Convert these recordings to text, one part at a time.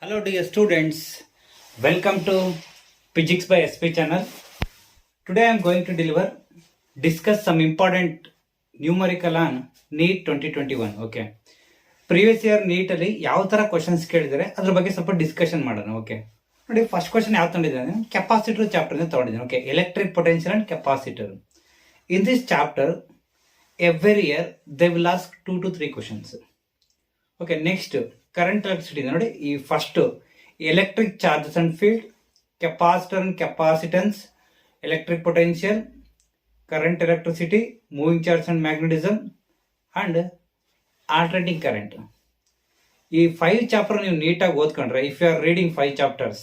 Hello dear students, welcome to Physics by SP channel. Today I am going to discuss some important numerical on NEET 2021. Okay. Previous year NEET ಅಲ್ಲಿ ಯಾವ ತರ questions ಕೇಳಿದರೆ ಅದ್ರ ಬಗ್ಗೆ ಸ್ವಲ್ಪ discussion ಮಾಡೋಣ. Okay ನೋಡಿ, ಫಸ್ಟ್ ಕ್ವಶನ್ ಯಾವ ತಗೊಂಡಿದ್ದಾನೆ, ಕೆಪಾಸಿಟರ್ ಚಾಪ್ಟರ್ ತಗೊಂಡಿದ್ದಾನೆ. Okay, electric potential and capacitor. In this chapter every year they will ask 2 to 3 questions. Okay, next current electricity ನೋಡಿ. ಈ first electric charges and field, capacitor and capacitance, electric potential, current electricity, moving charge and magnetism and alternating current. ಈ 5 chapter ನೀವು ನೀಟಾಗಿ ಓದ್ಕೊಂಡ್ರೆ, if you are reading 5 chapters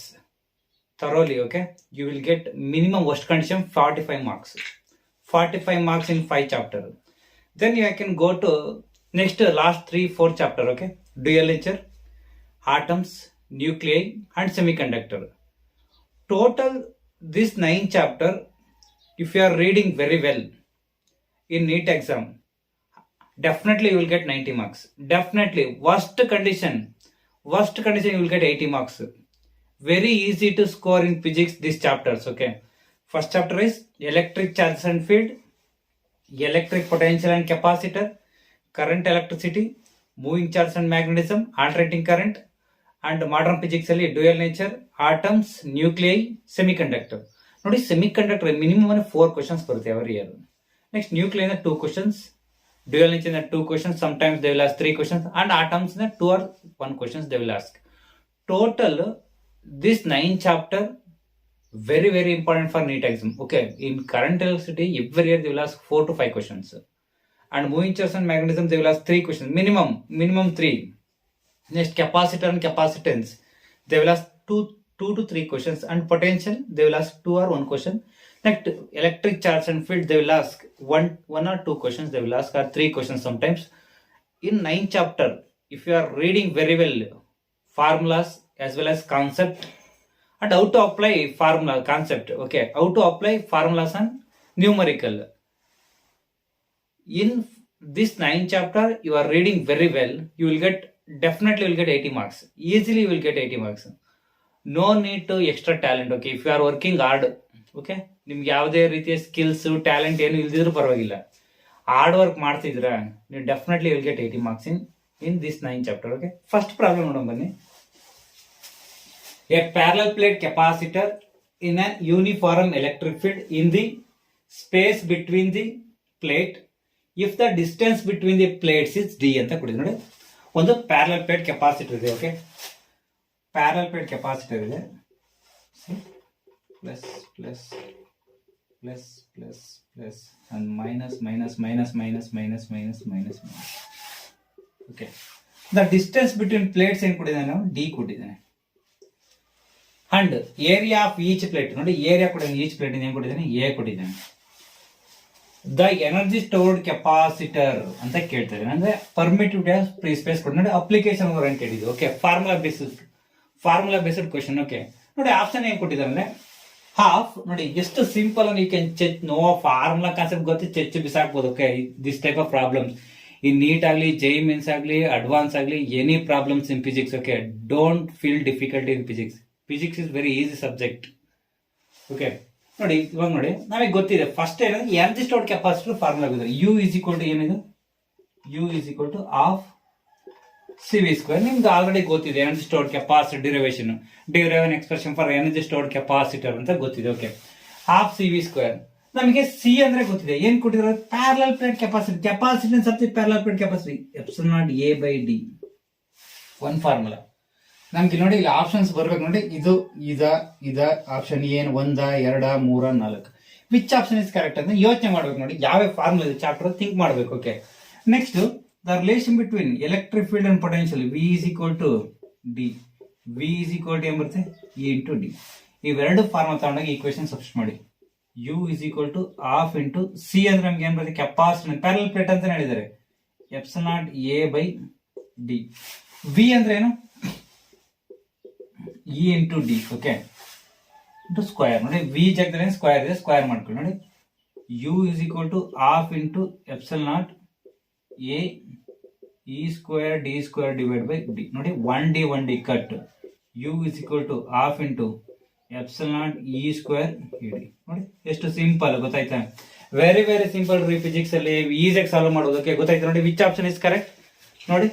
thoroughly, okay, you will get minimum worst condition 45 marks. 45 marks in 5 chapter. Then you can go to next last 3-4 chapter. Okay, dual nature, atoms, nuclei and semiconductor. Total this 9 chapter, if you are reading very well in NEET exam, definitely you will get 90 marks. Definitely. Worst condition you will get 80 marks. Very easy to score in physics these chapters. Okay, first chapter is electric charges and field, electric potential and capacitor, current electricity, moving charge and magnetism, alternating current, and modern physics ಅಲ್ಲಿ dual nature, atoms, nuclei, semiconductor. ನೋಡಿ, semiconductor minimum 4 questions ಬರುತ್ತೆ every year. Next nuclei 2 questions, dual nature 2 questions, sometimes they will ask 3 questions, and atoms 2 or 1 questions they will ask. Total this 9 chapter very very important for NEET exam. Okay, in current electricity every year they will ask 4 to 5 questions, and moving charge and magnetism they will ask 3 questions minimum 3. Next capacitor and capacitance they will ask 2 to 3 questions, and potential they will ask 2 or 1 question. Next electric charge and field they will ask 1 or 2 questions they will ask, or 3 questions sometimes. In 9 chapter, if you are reading very well formulas as well as concept and how to apply formula concept, okay, how to apply formulas and numerical, in this 9 chapter you are reading very well, you will get definitely will get 80 marks. Easily you will get 80 marks. No need to extra talent. Okay, if you are working hard, okay, ನಿಮ್ಗೆ ಯಾವುದೇ ರೀತಿಯ skills talent ಏನು ಇಲ್ದಿದ್ರು ಪರವಾಗಿಲ್ಲ, hard work ಮಾಡ್ತಿದ್ರ ನೀವು definitely will get 80 marks in this 9 chapter. Okay, first problem ನೋಡೋಣ ಬನ್ನಿ. A parallel plate capacitor in an uniform electric field in the space between the plate if the distance between the plates is d ಅಂತ ಕೊಡಿದ್ರು ನೋಡಿ. ಒಂದು parallel plate capacitor ಇದೆ. Okay, parallel plate capacitor ಇದೆ, plus plus plus plus plus and minus minus minus minus minus minus minus minus. Okay, the distance between plates ಏನ್ ಕೊಟ್ಟಿದ್ದಾನೆ ನಾವು, D ಕೊಟ್ಟಿದ್ದಾನೆ. And area of each plate ನೋಡಿ, area ಕೂಡ each plate ಏನ್ ಕೊಟ್ಟಿದ್ದಾನೆ, A ಕೊಟ್ಟಿದ್ದಾನೆ. ದ ಎನರ್ಜಿ ಸ್ಟೋರ್ಡ್ ಕೆಪಾಸಿಟರ್ ಅಂತ ಕೇಳ್ತಾರೆ, ಅಂದ್ರೆ ಪರ್ಮಿಟಿವಿಟಿ ಆಫ್ ಫ್ರೀ ಸ್ಪೇಸ್ ಕೊಟ್ಟು ನೋಡಿ, ಅಪ್ಲಿಕೇಶನ್ ಓರಿಯೆಂಟೆಡ್ ಇದು. Okay, formula based question. Okay ನೋಡಿ, ಆಪ್ಷನ್ ಏನ್ ಕೊಟ್ಟಿದ್ದಾರೆ ಅಂದ್ರೆ ಹಾಫ್. ನೋಡಿ ಎಷ್ಟು simple you can check. No formula concept ಗೊತ್ತಿ ಚೆಚ್ ಬಿಸಾಕ್ಬೋದು. Okay, this type of problems in NEET ಆಗಲಿ, ಜೈ ಮೀನ್ಸ್ ಆಗಲಿ, ಅಡ್ವಾನ್ಸ್ ಆಗಲಿ, any problems in physics. Okay, don't feel difficulty in physics. Physics is very easy subject. Okay ನೋಡಿ, ಇವಾಗ ನೋಡಿ ನಮಗೆ ಗೊತ್ತಿದೆ ಫಸ್ಟ್ ಏನಂದ್ರೆ ಎನರ್ಜಿ ಸ್ಟೋರ್ಡ್ ಕೆಪಾಸಿಟರ್ ಫಾರ್ಮುಲಾ ಗೊತ್ತಿದೆ. ಯು ಇಸ್ ಈಕ್ವಲ್ ಟು ಏನಿದು, U is equal to half C V square. ನಿಮ್ಗೆ already ಗೊತ್ತಿದೆ energy stored capacitor derive expression for energy stored capacitor ಅಂತ ಗೊತ್ತಿದೆ. Okay, half C V square. ನಮಗೆ C ಅಂದ್ರೆ ಗೊತ್ತಿದೆ, ಏನ್ ಕೊಟ್ಟಿದ್ದಾರೆ, parallel plate capacity. Capacitance of the parallel plate capacity epsilon naught A by D. One formula ನಮ್ಗೆ ನೋಡಿ, ಇಲ್ಲಿ ಆಪ್ಷನ್ಸ್ ಬರ್ಬೇಕು ನೋಡಿ. ಇದ ಆಪ್ಷನ್ ಏನ್, 1 2 3 4, ವಿಚ್ ಆಪ್ಷನ್ ಇಸ್ ಕರೆಕ್ಟ್ ಅಂತ ಯೋಚನೆ ಮಾಡ್ಬೇಕು ನೋಡಿ. ಯಾವ ಫಾರ್ಮುಲಾ ಇದೆ ಚಾಪ್ಟರ್ ಥಿಂಕ್ ಮಾಡ್ಬೇಕು. Okay, next the relation between electric field and potential, V is equal to D. V is equal to ಏನ್ ಬರುತ್ತೆ, ಇ ಇಂಟು ಡಿ. ಇವೆರಡು ಫಾರ್ಮುಲಾ ತಗೊಂಡಾಗ ಈಕ್ವೇಶನ್ ಸಬ್ಸ್ಟಿಟ್ಯೂಟ್ ಮಾಡಿ. U is equal to half into C ಅಂದ್ರೆ ನಮ್ಗೆ ಏನ್ ಬರುತ್ತೆ, capacitor parallel plate ಅಂತ ಹೇಳಿದ್ದಾರೆ, epsilon naught A by D. V ಅಂದ್ರೆ ಏನು, E into D. Okay, into square ನೋಡಿ, ವಿ ಜಾಗದಲ್ಲಿ ಸ್ಕ್ವೇರ್ ಇದೆ, ಸ್ಕ್ವೇರ್ ಮಾಡ್ಕೊಳ್ಳಿ ನೋಡಿ. U is equal to half into epsilon naught A E square D square divide by D. ನೋಡಿ 1D cut, U is equal to half into epsilon naught E square ED. ನೋಡಿ ಎಷ್ಟು simple ಗೊತ್ತಾಯ್ತಾ? Very very simple ರೀ. Physics ಅಲ್ಲಿ ಈಸಿಯಾಗಿ solve ಮಾಡೋದಕ್ಕೆ ಗೊತ್ತಾಯ್ತು ನೋಡಿ. ವಿಚ್ ಆಪ್ಷನ್ ಇಸ್ ಕರೆಕ್ಟ್ ನೋಡಿ.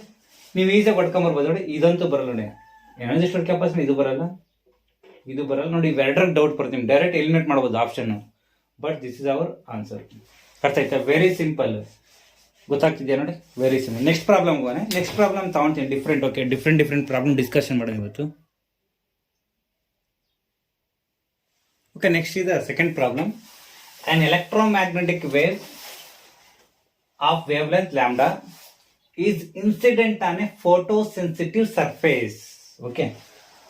ನೀವು ಈಸಿಯಾಗಿ ಹೊಡ್ಕೊಂಬರ್ಬೋದು ನೋಡಿ. ಇದಂತೂ ಬರಲ್ಲ ನೋಡಿ. ಎನರ್ಜಿ ಸ್ಟೋರ್ ಕೆಪಾಸಿಟಿ ಇದು ಬರಲ್ಲ, ಇದು ಬರಲ್ಲ ನೋಡಿ. ಇವೆರಡರ ಡೌಟ್ ಬರ್ತೀವಿ, ಡೈರೆಕ್ಟ್ ಎಲಿಮಿನೇಟ್ ಮಾಡ್ಬೋದು option. But this is our answer. ಅರ್ಥ ಆಯ್ತಾ? Very simple. ಗೊತ್ತಾಗ್ತಿದ್ಯಾ ನೋಡಿ? Very simple. ನೆಕ್ಸ್ಟ್ ಪ್ರಾಬ್ಲಮ್ ಹೋಗೋಣ. ನೆಕ್ಸ್ಟ್ ಪ್ರಾಬ್ಲಮ್ ತಗೊಂತೀನಿ different. Okay, different problem discussion ಮಾಡೋಣ ಇವತ್ತು. Okay, next is the second problem. An electromagnetic wave of wavelength lambda is incident on a photosensitive surface. Okay,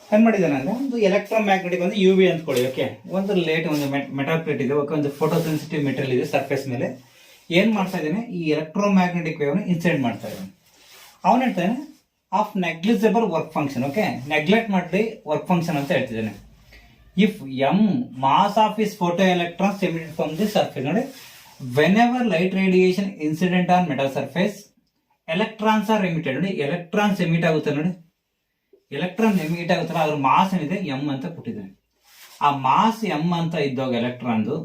ಏನ್ ಮಾಡಿದ್ದಾನೆ ಅಂದ್ರೆ ಒಂದು ಎಲೆಕ್ಟ್ರೋಮ್ಯಾಗ್ನೆಟಿಕ್ ಒಂದು you V ಅಂದ್ಕೊಳ್ಳಿ. ಓಕೆ, ಒಂದು ಲೇಟ್ ಒಂದು ಮೆಟಲ್ ಪ್ಲೇಟ್ ಇದೆ. ಓಕೆ, ಒಂದು ಫೋಟೋ ಸೆನ್ಸಿಟಿವ್ ಮೆಟೀರಿಯಲ್ ಇದೆ ಸರ್ಫೇಸ್ ಮೇಲೆ. ಏನ್ ಮಾಡ್ತಾ ಇದ್ದಾನೆ? ಈ ಎಲೆಕ್ಟ್ರೋಮ್ಯಾಗ್ನೆಟಿಕ್ ವೇವ್ ನ ಇನ್ಸಿಡೆಂಟ್ ಮಾಡ್ತಾ ಇದ್ದಾನೆ. ಅವನು ಹೇಳ್ತಾನೆ of negligible work function. Okay, neglect ಮಾಡಿ ವರ್ಕ್ ಫಂಕ್ಷನ್ ಅಂತ ಹೇಳ್ತಿದ್ದಾನೆ. If m mass of his photoelectrons emitted from the surface, ನೋಡಿ, whenever light radiation incident on metal surface, electrons are emitted. ನೋಡಿ, electrons emit ಆಗುತ್ತೆ ನೋಡಿ. ಎಲೆಕ್ಟ್ರಾನ್ ಎಮಿಟ್ ಆಗುತ್ತಲ್ಲ, ಅದ್ರ mass ಏನಿದೆ ಎಂ ಅಂತ ಕೊಟ್ಟಿದ್ದಾನೆ. ಆ ಮಾಸ್ ಎಂ ಅಂತ ಇದ್ದಾಗ ಎಲೆಕ್ಟ್ರಾನ್ದು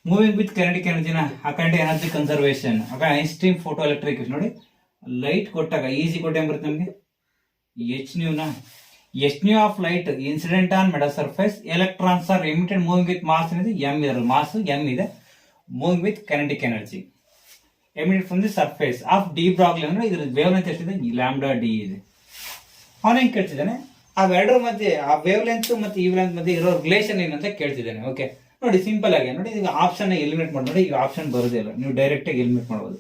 ಮೂವಿಂಗ್ ವಿತ್ ಕೈನೆಟಿಕ್ ಎನರ್ಜಿನ according to energy conservation Einstein photo electric ನೋಡಿ. ಲೈಟ್ ಕೊಟ್ಟಾಗ ಈಸಿ ಕೊಟ್ಟೆ ಬರುತ್ತೆ ನಮಗೆ ಎಚ್ ನ್ಯೂನ. H nu of light incident on metal surface, electrons are emitted moving with mass ಏನಿದೆ ಎಂ ಇದೆ. ಮಾಸ್ ಎಂ ಇದೆ, moving with kinetic energy emitted from the surface of de Broglie. ಅಂದ್ರೆ ಇದ್ರ ವೇವ್ ಲೆಂತ್ ಎಷ್ಟಿದೆ? Lambda D ಇದೆ. ಅವನ ಹೆಂಗ್ ಕೇಳ್ತಿದ್ದಾನೆ? ಅವೆರಡರ ಮಧ್ಯೆ ಆ ವೇವ್ ಲೆಂತ್ ಮತ್ತೆ ಈ ಲೆಂತ್ ಮಧ್ಯೆ ಇರೋ ರಿಲೇಷನ್ ಏನಂತ ಕೇಳ್ತಿದ್ದಾನೆ. ಓಕೆ ನೋಡಿ, ಸಿಂಪಲ್ ಆಗಿ ನೋಡಿ. ಈಗ ಆಪ್ಷನ್ ಎಲಿಮಿನೇಟ್ ಮಾಡಿ ನೋಡಿ. ಈಗ ಆಪ್ಷನ್ ಬರೋದಿಲ್ಲ, ನೀವು ಡೈರೆಕ್ಟ್ ಆಗಿ ಎಲಿಮಿನೇಟ್ ಮಾಡಬಹುದು.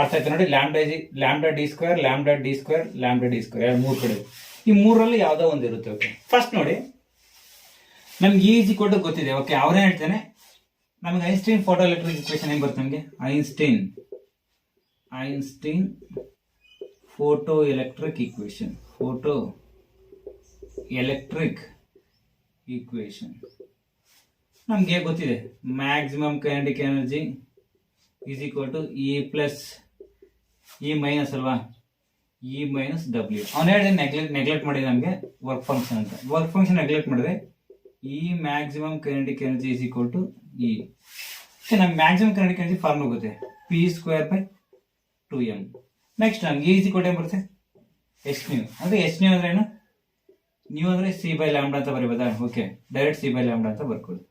ಅರ್ಥ ಆಯ್ತು ನೋಡಿ. Lambda D square, lambda D square, lambda D square ಮೂರು ಕಡೆ. ಈ ಮೂರಲ್ಲಿ ಯಾವ್ದೋ ಒಂದು ಇರುತ್ತೆ. ಓಕೆ, ಫಸ್ಟ್ ನೋಡಿ, ನಮ್ಗೆ ಈಸಿ ಕೊಟ್ಟು ಗೊತ್ತಿದೆ. ಓಕೆ, ಅವರೇ ಹೇಳ್ತಾನೆ ನಮ್ಗೆ ಐನ್ಸ್ಟೀನ್ ಫೋಟೋ ಎಲೆಕ್ಟ್ರಿಕ್ ಇಕ್ವೇಶನ್ ಏನ್ ಬರುತ್ತೆ ನಮಗೆ? ಐನ್ಸ್ಟೀನ್ ಫೋಟೋ ಎಲೆಕ್ಟ್ರಿಕ್ ಈಕ್ವೇಶನ್ ನಮ್ಗೆ ಗೊತ್ತಿದೆ. Maximum kinetic energy is equal to E plus E minus ಅಲ್ವಾ, ಇ ಮೈನಸ್ ಡಬ್ಲ್ಯೂ. ಅವನು ಹೇಳಿ ನೆಗ್ಲೆಕ್ಟ್ ಮಾಡಿದೆ ನಮಗೆ ವರ್ಕ್ ಫಂಕ್ಷನ್ ಅಂತ. ವರ್ಕ್ ಫಂಕ್ಷನ್ ನೆಗ್ಲೆಕ್ಟ್ ಮಾಡಿದ್ರೆ E maximum kinetic energy is equal to E. ನಮ್ಗೆ ಮ್ಯಾಕ್ಸಿಮಮ್ ಕೈನೆಟಿಕ್ ಎನರ್ಜಿ ಫಾರ್ಮ್ ಆಗುತ್ತೆ P square by 2m. Next ನಮ್ಗೆ ಈಸಿ ಕೊಟ್ಟೆ ಬರುತ್ತೆ ಎಚ್ ನ್ಯೂ. ಅಂದ್ರೆ ಎಚ್ ನ್ಯೂ ಅಂದ್ರೆ ಏನು? ನ್ಯೂ ಅಂದ್ರೆ ಸಿ ಬೈ ಲ್ಯಾಂಬ್ಡಾ ಅಂತ ಬರೀಬೋದಾ? Okay, direct C by lambda ಅಂತ ಬರ್ಕೊಳ್ಳಿ.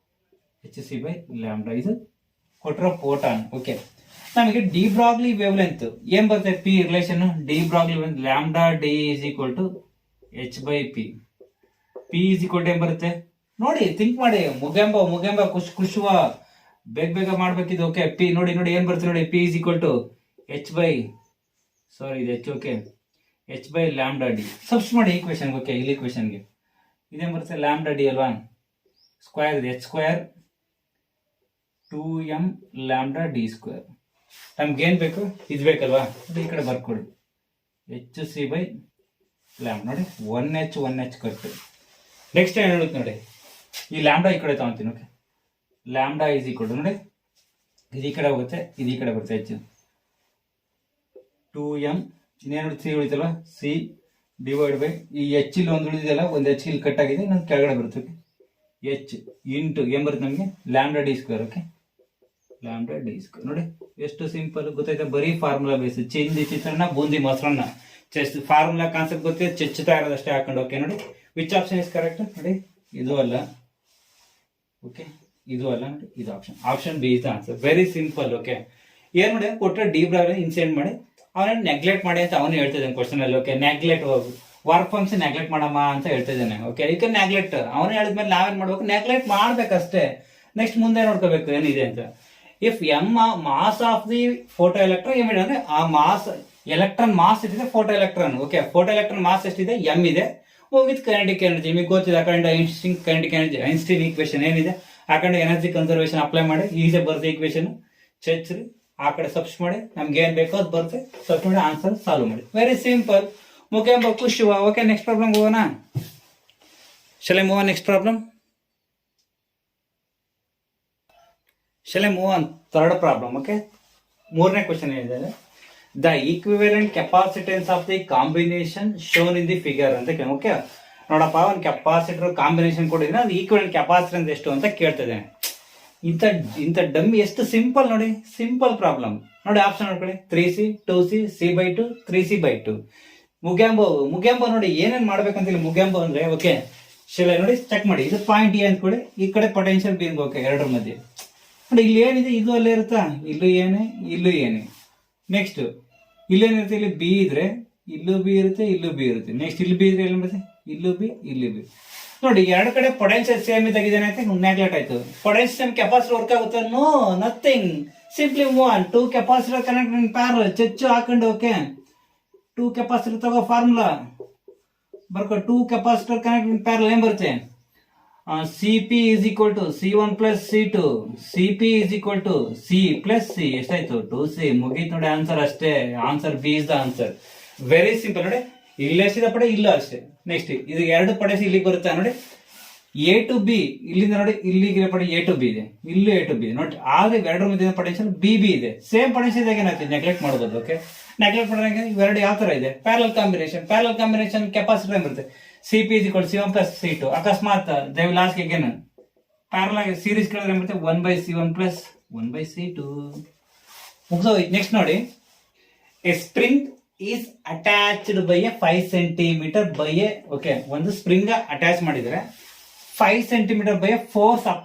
ಎಚ್ ಸಿ ಬೈ ಲ್ಯಾಂಬ್ಡಾ ಇದು ಕೊಟ್ಟಿರೋ ಫೋಟಾನ್. ಓಕೆ, ನಮಗೆ ಡಿ ಬ್ರಾಗ್ಲಿ ವೇವ್ ಲೆಂತ್ ಏನ್ ಬರುತ್ತೆ? P relation de Broglie lambda D is equal to H by P. P is equal to ಏನ್ ಬರುತ್ತೆ ನೋಡಿ? ಥಿಂಕ್ ಮಾಡಿ. ಮುಗೆಂಬ ಖುಷುವ ಬೇಗ ಮಾಡ್ಬೇಕಿದ್ದು. ಓಕೆ, ಪಿ ನೋಡಿ ಏನ್ ಬರುತ್ತೆ ನೋಡಿ. P is equal to H by ಇದು H. Okay, H by lambda D subs ಮಾಡಿ ಈಕ್ವೇಶನ್. ಓಕೆ, ಇಲ್ಲಿ ಈಕ್ವೇಶನ್ಗೆ ಇದೇನ್ ಬರುತ್ತೆ? ಲ್ಯಾಂಬ್ಡಾ ಡಿ ಅಲ್ವಾ, ಸ್ಕ್ವೇರ್ ಇದೆ H square 2m lambda D square. ನಮ್ಗೆ ಏನ್ ಬೇಕು? ಇದು ಬೇಕಲ್ವಾ? ಈ ಕಡೆ ಬರ್ಕೊಡಿ. ಎಚ್ ಸಿ ಬೈ ಲ್ಯಾಂಬ್ಡಾ ನೋಡಿ, 1h ಕಟ್ಟು. ನೆಕ್ಸ್ಟ್ ಏನ್ ಹೇಳುತ್ತೆ ನೋಡಿ, ಈ ಲ್ಯಾಂಬ್ಡಾ ಈ ಕಡೆ ತಗೊಂತೀನಿ. Okay, lambda is equal to ನೋಡಿ, ಇದು ಈ ಕಡೆ ಹೋಗುತ್ತೆ, ಇದು ಈ ಕಡೆ ಬರುತ್ತೆ. ಎಚ್ 2m ಇನ್ನೇನು ಸಿ ಉಳಿತಲ್ವಾ, ಸಿ ಡಿವೈಡ್ ಬೈ ಈ ಎಚ್ ಇಲ್ಲಿ ಒಂದು ಉಳಿದಿದೆಯಲ್ಲ, ಒಂದು ಎಚ್ ಇಲ್ಲಿ ಕಟ್ ಆಗಿದೆ, ಇನ್ನೊಂದು ಕೆಳಗಡೆ ಬರುತ್ತೆ. ಎಚ್ ಇಂಟು ಏನ್ ಬರುತ್ತೆ ನಮಗೆ? Lambda D square. Okay, lambda D square ನೋಡಿ ಎಷ್ಟು ಸಿಂಪಲ್ ಗೊತ್ತಾಯ್ತಾ? ಬರೀ ಫಾರ್ಮುಲಾ ಬೇಸ್. ಚಿಂದಿ ಚಿತ್ರಾನ್ನ, ಬೂಂದಿ ಮೊಸರನ್ನ, ಫಾರ್ಮುಲಾ ಕಾನ್ಸೆಪ್ಟ್ ಗೊತ್ತಿದೆ, ಚೆಚ್ಚುತ್ತಾ ಇರೋದಷ್ಟೇ ಹಾಕೊಂಡು. ಓಕೆ ನೋಡಿ, ವಿಚ್ ಆಪ್ಷನ್ ಇಸ್ ಕರೆಕ್ಟ್ ನೋಡಿ? ಇದು ಅಲ್ಲ. ಓಕೆ, ಇದು ಅಲ್ಲ ನೋಡಿ, ಇದು option B is the answer. Very simple. Okay, ಏನ್ ಮಾಡಿ ಕೊಟ್ಟರೆ ಡಿ ಬ್ರಾಗ್ಲಿ ಇನ್ಸೆಂಡ್ ಮಾಡಿ ಅವನ ನೆಗ್ಲೆಕ್ಟ್ ಮಾಡಿ ಅಂತ ಅವನು ಹೇಳ್ತಿದ್ದಾನೆ ಕ್ವಶನ್ ಅಲ್ಲಿ. Okay, neglect work function neglect ಮಾಡಮ್ಮ ಅಂತ ಹೇಳ್ತಿದ್ದಾನೆ. ಓಕೆ, ಈಗ ನೆಗ್ಲೆಕ್ಟ್ ಅವನು ಹೇಳಿದ್ಮೇಲೆ ನಾವೇನ್ ಮಾಡ್ಬೇಕು? ನೆಗ್ಲೆಕ್ಟ್ ಮಾಡ್ಬೇಕಷ್ಟೇ. ನೆಕ್ಸ್ಟ್ ಮುಂದೆ ನೋಡ್ಕೋಬೇಕು ಏನಿದೆ ಅಂತ. If M mass of the photoelectron M ಅಂದ್ರೆ ಆ ಮಾಸ್ ಎಲೆಕ್ಟ್ರಾನ್ ಮಾಸ್ ಎಷ್ಟಿದೆ? Photoelectron. Okay, photoelectron mass ಎಷ್ಟಿದೆ? ಎಮ್ ಇದೆ. ವಿತ್ ಕೈನೆಟಿಕ್ ಎನರ್ಜಿ ನಿಮಗೆ ಗೊತ್ತಿದೆ. According to Einstein kinetic energy, Einstein equation ಏನಿದೆ, ಆ ಕಡೆ ಎನರ್ಜಿ ಕನ್ಸರ್ವೇಷನ್ ಅಪ್ಲೈ ಮಾಡಿ ಈಸಿ ಬರುತ್ತೆ ಈಕ್ವೇಶನ್. ಚೆಚ್ರಿ ಆ ಕಡೆ ಸಬ್ಸ್ ಮಾಡಿ ನಮ್ಗೆ ಏನ್ ಬೇಕೋ ಅದು ಬರುತ್ತೆ. ಸಬ್ಸ್ ಮಾಡಿ ಆನ್ಸರ್ ಸಾಲ್ವ್ ಮಾಡಿ. Very simple. ಮುಖೆಂಬ ಖುಷಿ. ಓಕೆ, ನೆಕ್ಸ್ಟ್ ಪ್ರಾಬ್ಲಮ್ ಹೋಗೋಣ. Shall I move on next problem? Shall I move on third problem? Okay, ಮೂರನೇ ಕ್ವಶನ್ ಏನಿದೆ, the equivalent capacitance of the combination shown in the figure ಅಂತ okay ನೋಡಪ್ಪ ಒಂದು capacitor combination ಕೊಟ್ಟಿದ್ದೀನಿ ಅದು ಈಕ್ವಿವೆಲೆಂಟ್ ಕೆಪಾಸಿಟೆನ್ಸ್ ಎಷ್ಟು ಅಂತ ಕೇಳ್ತಿದ್ದೇನೆ. ಇಂಥ ಡಮ್ಮಿ ಎಷ್ಟು ಸಿಂಪಲ್ ನೋಡಿ, ಸಿಂಪಲ್ ಪ್ರಾಬ್ಲಮ್ ನೋಡಿ. ಆಪ್ಷನ್ ನೋಡ್ಕೊಳ್ಳಿ 3C 2C C/2 3C/2. ಮುಗ್ಯಾಂಬೋ ನೋಡಿ ಏನೇನ್ ಮಾಡ್ಬೇಕಂತ ಇಲ್ಲಿ ಮುಗ್ಯಾಂಬೋ ಅಂದ್ರೆ ಓಕೆ ಶಿಲೆ ನೋಡಿ ಚೆಕ್ ಮಾಡಿ. ಇದು ಪಾಯಿಂಟ್ ಎ ಅಂದ್ಕೊಳ್ಳಿ, ಈ ಕಡೆ ಪೊಟೆನ್ಶಿಯಲ್ ಬಿ ಓಕೆ ಎರಡರ ಮಧ್ಯೆ ನೋಡಿ. ಇಲ್ಲಿ ಏನಿದೆ ಇದು ಅಲ್ಲೇ ಇರುತ್ತಾ, ಇಲ್ಲೂ ಏನೇ ಇಲ್ಲೂ ಏನೇ. ನೆಕ್ಸ್ಟ್ ಇಲ್ಲೇನಿರುತ್ತೆ, ಇಲ್ಲಿ ಬಿ ಇದ್ರೆ ಇಲ್ಲೂ ಬಿ ಇರುತ್ತೆ ಇಲ್ಲೂ ಬಿ ಇರುತ್ತೆ. ನೆಕ್ಸ್ಟ್ ಇಲ್ಲಿ ಬಿ ಇದ್ರೆ ಎಲ್ಲಿ ಬರುತ್ತೆ, ಇಲ್ಲೂ ಬಿ ಇಲ್ಲಿ ಬಿ. ನೋಡಿ ಎರಡು ಕಡೆ ಪೊಟೆನ್ಶಿಯಲ್ ಸೇಮ್ ಇದ್ದಾಗಿದ್ದೇನೆ ಅಂತ ನೆಗ್ಲೆಕ್ಟ್ ಆಯ್ತು. ಪೊಟೆನ್ಶಿಯಲ್ ಸೇಮ್ ಕೆಪಾಸಿಟರ್ ವರ್ಕ್ ಆಗುತ್ತೆ? No, nothing. Simply move on. 2 capacitor connect in parallel. ಚೆಚ್ಚು ಹಾಕೊಂಡು ಓಕೆ 2 ಕೆಪಾಸಿಟರ್ ತಗೋ ಫಾರ್ಮುಲಾ ಬರ್ಕೊ. 2 ಕೆಪಾಸಿಟರ್ ಕನೆಕ್ಟ್ ಇನ್ ಪ್ಯಾರಲಲ್ ಏನ್ ಬರುತ್ತೆ, CP is equal to C1 plus C2. CP is equal to C plus C. ಎಷ್ಟಾಯ್ತು 2C. ಮುಗೀತು ನೋಡಿ answer ಅಷ್ಟೇ. Answer B is the answer. Very simple ನೋಡಿ. ಇಲ್ಲಿ ಎಷ್ಟಿದೆ ಪಡೆ ಇಲ್ಲ ಅಷ್ಟೇ. ನೆಕ್ಸ್ಟ್ ಇದು ಎರಡು ಪಡೆ ಇಲ್ಲಿಗೆ ಬರುತ್ತೆ ನೋಡಿ. A to B ಇಲ್ಲಿಂದ ನೋಡಿ ಇಲ್ಲಿಗೆ ಪಡೆ A to B ಇದೆ, ಇಲ್ಲೂ A to B ಇದೆ ನೋಡಿ. ಆದ್ರೆ ಇವೆರಡರ ಮಧ್ಯೆ ಪೊಟೆನ್ಶಿಯಲ್ BB ಇದೆ. ಸೇಮ್ ಪೊಟೆನ್ಶಿಯಲ್ ಏನಾಯ್ತು ನೆಗ್ಲೆಕ್ಟ್ ಮಾಡಬಹುದು. ಓಕೆ ನೆಗ್ಲೆಕ್ಟ್ ಮಾಡಿದಾಗ ಇವೆರಡು ಯಾವ ತರ ಇದೆ, ಪ್ಯಾರಲಲ್ ಕಾಂಬಿನೇಷನ್ ಕೆಪಾಸಿಟರ್ ಏನ್ ಬರುತ್ತೆ, CP is equal to C1 plus C2. ಅಕಸ್ಮಾತ್ they will ask again parallel ಆಗಿ ಸೀರೀಸ್ ಕೇಳಿದ್ರೆ ಏನ್ ಬರುತ್ತೆ 1/C1 plus 1/C2. ಮುಗಿಸೋಯ್ತು. ನೆಕ್ಸ್ಟ್ ನೋಡಿ, a spring is attached by a 5 centimetre by a okay ಒಂದು ಸ್ಪ್ರಿಂಗ್ ಅಟ್ಯಾಚ್ ಮಾಡಿದ್ರೆ 5 centimetre by a force of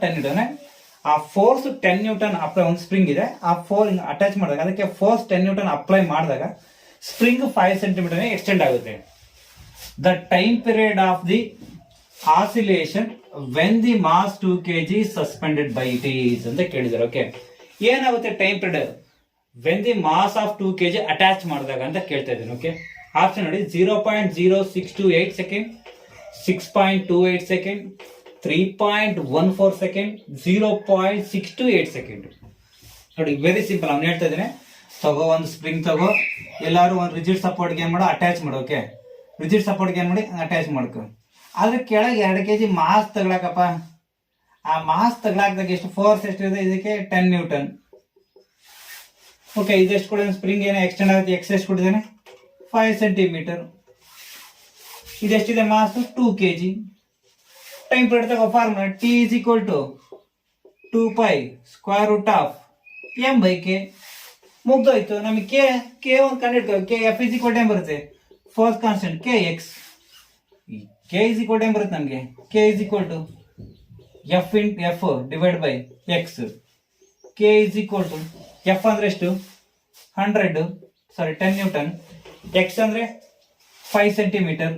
10 newton. ಆ ಫೋರ್ಸ್ 10 ನ್ಯೂಟನ್ ಅಪ್ಲೈ, ಒಂದು ಸ್ಪ್ರಿಂಗ್ ಇದೆ, ಆ ಅಟ್ಯಾಚ್ ಮಾಡಿದಾಗ ಅದಕ್ಕೆ ಫೋರ್ಸ್ 10 ನ್ಯೂಟನ್ ಅಪ್ಲೈ ಮಾಡಿದಾಗ ಸ್ಪ್ರಿಂಗ್ 5 ಸೆಂಟಿಮೀಟರ್ ಎಕ್ಸ್ಟೆಂಡ್ ಆಗುತ್ತೆ. The time period of the oscillation when the mass 2 kg suspended by it is ಅಂತ ಕೇಳಿದ್ದಾರೆ. ಓಕೆ ಏನಾಗುತ್ತೆ time period when the mass of 2 kg attach ಮಾಡಿದಾಗ ಅಂತ ಕೇಳ್ತಾ ಇದ್ದೀನಿ. ಓಕೆ ಆಪ್ಷನ್ ನೋಡಿ 0.0628 ಸೆಕೆಂಡ್, 6.28 ಸೆಕೆಂಡ್, 3.14 ಸೆಕೆಂಡ್, 0.628 ಸೆಕೆಂಡ್. ನೋಡಿ ವೆರಿ ಸಿಂಪಲ್. ಅವ್ನು ಹೇಳ್ತಾ ಇದ್ದೇನೆ, ತಗೋ ಒಂದು ಸ್ಪ್ರಿಂಗ್ ತಗೋ, ಎಲ್ಲಾರು ಒಂದು ರಿಜಿಡ್ ಸಪೋರ್ಟ್ಗೆ ಏನ್ ಮಾಡೋ ಅಟ್ಯಾಚ್ ಮಾಡು. ಓಕೆ ರಿಜಿಡ್ ಸಪೋರ್ಟ್ಗೆ ಏನ್ ಮಾಡಿ ಅಟ್ಯಾಚ್ ಮಾಡ್ಕೊ. ಆದ್ರೆ ಕೆಳಗೆ 2 kg ಮಾಸ್ ತಗೊಳಕಪ್ಪ. ಆ ಮಾಸ್ ತಗೊಳಾಕ್ದಾಗ ಎಷ್ಟು ಫೋರ್ಸ್ ಎಷ್ಟಿದೆ ಇದಕ್ಕೆ 10 ನ್ಯೂಟನ್. ಓಕೆ ಇದೆಷ್ಟು ಕೊಡಿದ್ರೆ ಸ್ಪ್ರಿಂಗ್ ಏನೋ ಎಕ್ಸ್ಟೆಂಡ್ ಆಗುತ್ತೆ, ಎಕ್ಸ್ ಎಷ್ಟು ಕೊಟ್ಟಿದ್ದೇನೆ 5 ಸೆಂಟಿಮೀಟರ್. ಇದೆಷ್ಟಿದೆ ಮಾಸ್ 2 kg. ಟೈಮ್ ಪೀರಿಯಡ್ ತಗೋ formula T is equal to 2 square root of m/k. ಮುಗ್ದೋಯ್ತು. ನಮಗೆ ಕೆ ಒಂದು ಕಂಡಿಡ್ಕೋ. F is equal to ಏನ್ ಬರುತ್ತೆ, force constant kx. K is equal to ಏನ್ ಬರುತ್ತೆ ನಮಗೆ, K is equal to F divide by x. K is equal to F ಅಂದ್ರೆ ಎಷ್ಟು 10 ನ್ಯೂಟನ್, x ಅಂದ್ರೆ 5 ಸೆಂಟಿಮೀಟರ್,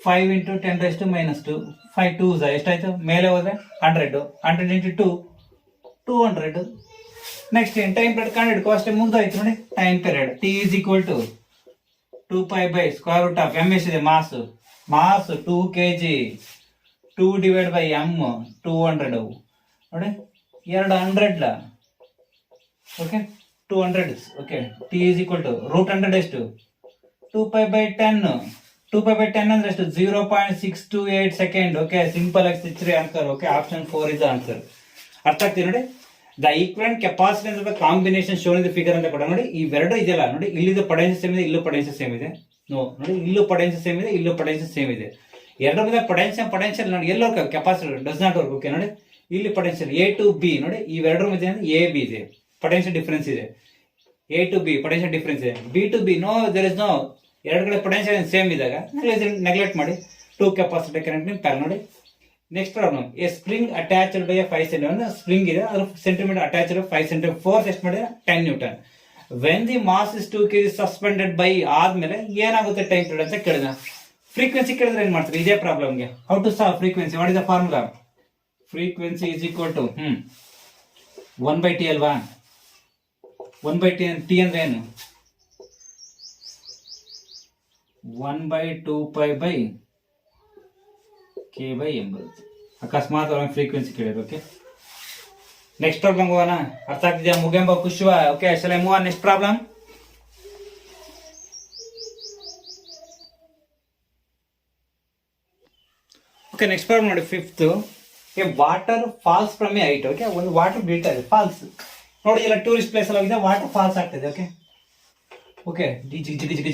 5 into 10⁻², 5 2s ಎಷ್ಟಾಯ್ತು, ಮೇಲೆ ಹೋದ್ರೆ 100 into 2 200. ನೆಕ್ಸ್ಟ್ ಟೈಮ್ ಪೀರಿಯಡ್ ಕಂಡಿಡ್ಕೋ ಅಷ್ಟೇ, ಮುಗ್ದಾಯ್ತು ನೋಡಿ. Time period T is equal to 2 square root of m ಎಷ್ಟಿದೆ mass 2 kg, 2 divide by m 200 ನೋಡಿ 200 okay 200. Okay T is equal to √100 ಎಷ್ಟು 2π/10. 2π/10 ಅಂದ್ರೆ ಎಷ್ಟು 0.628 ಸೆಕೆಂಡ್. ಓಕೆ ಸಿಂಪಲ್ ಆಗಿ ಸಿಕ್ಸ್ರಿ answer. Okay option 4 is answer. ಅರ್ಥ ಆಗ್ತಿದೆ ನೋಡಿ. The equivalent capacitance of the combination shown in the figure ಅಂತ ಕೊಡ ನೋಡಿ. ಇವೆರಡು ಇದೆಯಲ್ಲ ನೋಡಿ, ಇಲ್ಲಿದು ಪೊಟೆನ್ಶಿಯಲ್ ಸೇಮ್ ಇದೆ, ಇಲ್ಲೂ ಪೊಟೆನ್ಶಿಯಲ್ ಸೇಮ್ ಇದೆ. ನೋಡಿ ಇಲ್ಲೂ ಪೊಟೆನ್ಶಿಯಲ್ ಸೇಮ್ ಇದೆ, ಇಲ್ಲೂ ಪೊಟೆನ್ಶಿಯಲ್ ಸೇಮ್ ಇದೆ. ಎರಡರ ಮಧ್ಯೆ ಪೊಟೆನ್ಶಿಯಲ್ ನೋಡಿ ಎಲ್ಲೋ capacitor does not work. Okay ನೋಡಿ ಇಲ್ಲಿ ಪೊಟೆನ್ಶಿಯಲ್ A to B ನೋಡಿ, ಇವೆರಡರ ಮಧ್ಯೆ A B ಇದೆ, ಪೊಟೆನ್ಶಿಯಲ್ ಡಿಫರೆನ್ಸ್ ಇದೆ. A to B potential difference ಇದೆ. B to B no there is no. ಎರಡು ಕಡೆ ಪೊಟೆನ್ಶಿಯಲ್ ಸೇಮ್ ಇದ್ದಾಗ ನೆಗ್ಲೆಕ್ಟ್ ಮಾಡಿ 2 ಕೆಪಾಸಿಟರ್ ಕನೆಕ್ಟ್ ಇನ್ ಪ್ಯಾರಲಲ್ ನೋಡಿ. Next problem, a spring attached by 5 centimetre. Spring ಇದೆ, ಅದ್ರ ಸೆಂಟಿಮೀಟರ್ ಅಟ್ಯಾಚ್ಡ್ 5 ಸೆಂಟಿಮೀಟರ್, ಫೋರ್ಸ್ ಎಷ್ಟು ಮಾಡಿದ್ರೆ 10 newton. When the mass is 2 kg suspended by ಆದ್ಮೇಲೆ ಏನಾಗುತ್ತೆ ಟೈಮ್ ಪೀರಿಯಡ್ ಅಂತ ಕೇಳಿದ. ಫ್ರೀಕ್ವೆನ್ಸಿ ಕೇಳಿದ್ರೆ ಏನ್ ಮಾಡ್ತಾರೆ ಇದೇ ಪ್ರಾಬ್ಲಮ್ಗೆ. How to solve frequency, what is the formula? Frequency is equal to 1/t ಅಲ್ವಾ. 1/t T ಅಂದ್ರೆ ಏನು 1/2π/k/m ಬರುತ್ತೆ. ಅಕಸ್ಮಾತ್ ಅವ್ರ ಫ್ರೀಕ್ವೆನ್ಸಿ ಕೇಳಿದ್ರು. ಓಕೆ ನೆಕ್ಸ್ಟ್ ಪ್ರಾಬ್ಲಮ್ ಹೋಗೋಣ. ಅರ್ಥ ಆಗ್ತಿದ್ಯಾ ಮುಗೆಂಬ ಖುಷಿವ? Okay shall I move on next problem. Okay next problem ನೋಡಿ, 5th. A water falls from a height. Okay ಒಂದು ವಾಟರ್ ಬೀಳ್ತಾ ಇದೆ, ಫಾಲ್ಸ್ ನೋಡಿ ಎಲ್ಲ ಟೂರಿಸ್ಟ್ ಪ್ಲೇಸ್ ಎಲ್ಲ ಇದೆ, ವಾಟರ್ ಫಾಲ್ಸ್ ಆಗ್ತಿದೆ. ಓಕೆ ಓಕೆ ಜಿಗ ಜಿಗ ಜಿಗ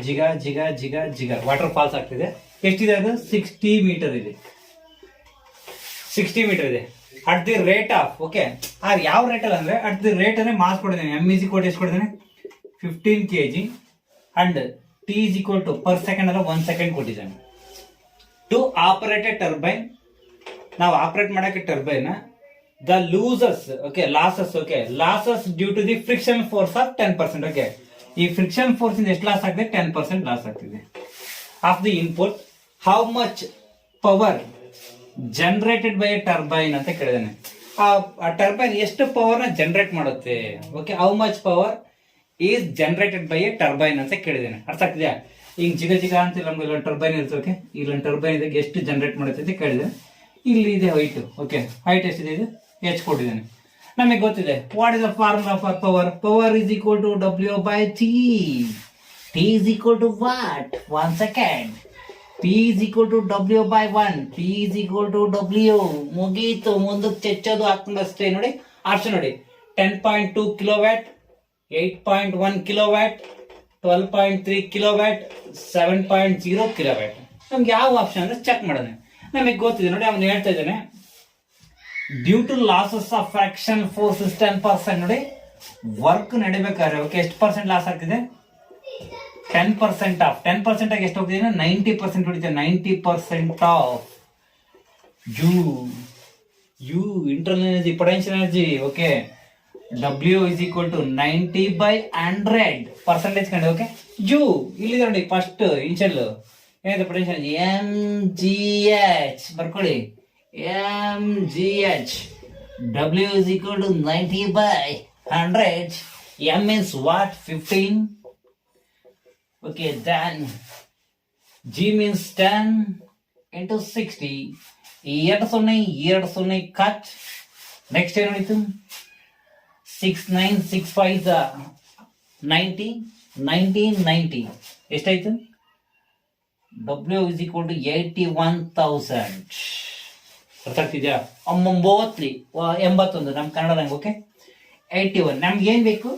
ಜಿಗ ಜಿಗ ಜಿಗ ಜಿಗ ವಾಟರ್ ಫಾಲ್ಸ್ ಆಗ್ತಿದೆ. ಎಷ್ಟಿದೆ ಅದು? 60 ಮೀಟರ್ ಇದೆ. 60 ಮೀಟರ್ ಇದೆ at the rate of. Okay ಯಾವ ರೇಟ್ ಅಲ್ಲ ಅಂದ್ರೆ ಅಟ್ ದಿ ರೇಟ್ ಅಂದ್ರೆ ಮಾಸ್ ಕೊಡಿದ್ದೇನೆ. ಎಮ್ ಈಸ್ ಈಕ್ವಲ್ ಎಷ್ಟು ಕೊಡಿದ್ದೇನೆ? 15 kg and T is equal to per second ಅಲ್ಲ 1 ಸೆಕೆಂಡ್ ಕೊಟ್ಟಿದ್ದಾನೆ. ಟು ಆಪರೇಟ್ ಎ ಟರ್ಬೈನ್, ನಾವು ಆಪರೇಟ್ ಮಾಡಕ್ಕೆ turbine the losses okay losses okay losses due to the friction force of 10%. Okay ಈ friction force ಇಂದ ಎಷ್ಟು loss ಆಗ್ತಿದೆ? 10% loss ಆಗ್ತಿದೆ. Of the input how much power generated by a turbine ಅಂತ ಕೇಳಿದಾನೆ. ಆ ಟರ್ಬೈನ್ ಎಷ್ಟು ಪವರ್ ನ ಜನರೇಟ್ ಮಾಡುತ್ತೆ? Okay how much power is generated by a turbine ಅಂತ ಕೇಳಿದ್ದೇನೆ. ಅರ್ಥ ಆಗ್ತಿದ್ಯಾ? ಈಗ ಜಿಗ ಜಿಗ ಅಂತ ನಮ್ಗೆ ಇಲ್ಲೊಂದು ಟರ್ಬೈನ್ ಇರುತ್ತೆ. ಓಕೆ ಇಲ್ಲೊಂದು ಟರ್ಬೈನ್ ಇದೆ, ಎಷ್ಟು ಜನರೇಟ್ ಮಾಡುತ್ತೆ ಅಂತ ಕೇಳಿದೆ. ಇಲ್ಲಿ ಇದೆ ಹೈಟ್. ಓಕೆ ಹೈಟ್ ಎಷ್ಟಿದೆ? ಇದು ಎಚ್ ಕೊಟ್ಟಿದ್ದೇನೆ. ನಮಗೆ ಗೊತ್ತಿದೆ what is the formula for power. Power is equal to W by T. T is equal to what? 1 second. P is equal to W by 1. P is equal to W. ಮುಗೀತು, ಮುಂದಕ್ಕೆ ಚೆಚ್ಚೋದು ಹಾಕೊಂಡಷ್ಟೇ. ನೋಡಿ option ನೋಡಿ, 10.2 kilowatt, 8.1 kilowatt, 12.3 kilowatt, 7.0 kilowatt. ನಮ್ಗೆ ಯಾವ option ಅಂದ್ರೆ check ಮಾಡೋಣ. ನಮಗೆ ಗೊತ್ತಿದೆ ನೋಡಿ, ಅವನು ಹೇಳ್ತಾ ಇದ್ದಾನೆ due to losses of friction force 10%. ನೋಡಿ ವರ್ಕ್ ನಡಿಬೇಕಾದ್ರೆ ಓಕೆ ಎಷ್ಟು ಪರ್ಸೆಂಟ್ ಲಾಸ್ ಆಗ್ತಿದೆ? 10% ಆಫ್ 10% ಆಗಿ ಎಷ್ಟು ಹೋಗ್ತಿದೆ? 90% ಹೊಡಿತೆ. 90% of U internal energy, potential energy. Okay W is equal to 90/100 percentage ಕಂಡು. ಓಕೆ ಜೂ ಇಲ್ಲಿ ನೋಡಿ ಫಸ್ಟ್ ಇನ್ಷಿಯಲ್ ಏನಿದೆ ಪೊಟೆನ್ಷಿಯಲ್ ಎಂ ಜಿ ಎಚ್ ಬರ್ಕೊಳ್ಳಿ. M G H W is equal to 90/100. M means what? 15. Okay, then G means 10 into 60. 2 cut. Next ಏನು ಉಳಿತು? 6 9 6 5 90 90. ಎಷ್ಟಾಯ್ತು? W is equal to 81,000. ಅರ್ಥ ಆಗ್ತಿದ್ಯಾ? 81 ನಮ್ಮ ಕನ್ನಡದಂಗೆ. ಓಕೆ 81 ನಮ್ಗೆ ಏನ್ ಬೇಕು?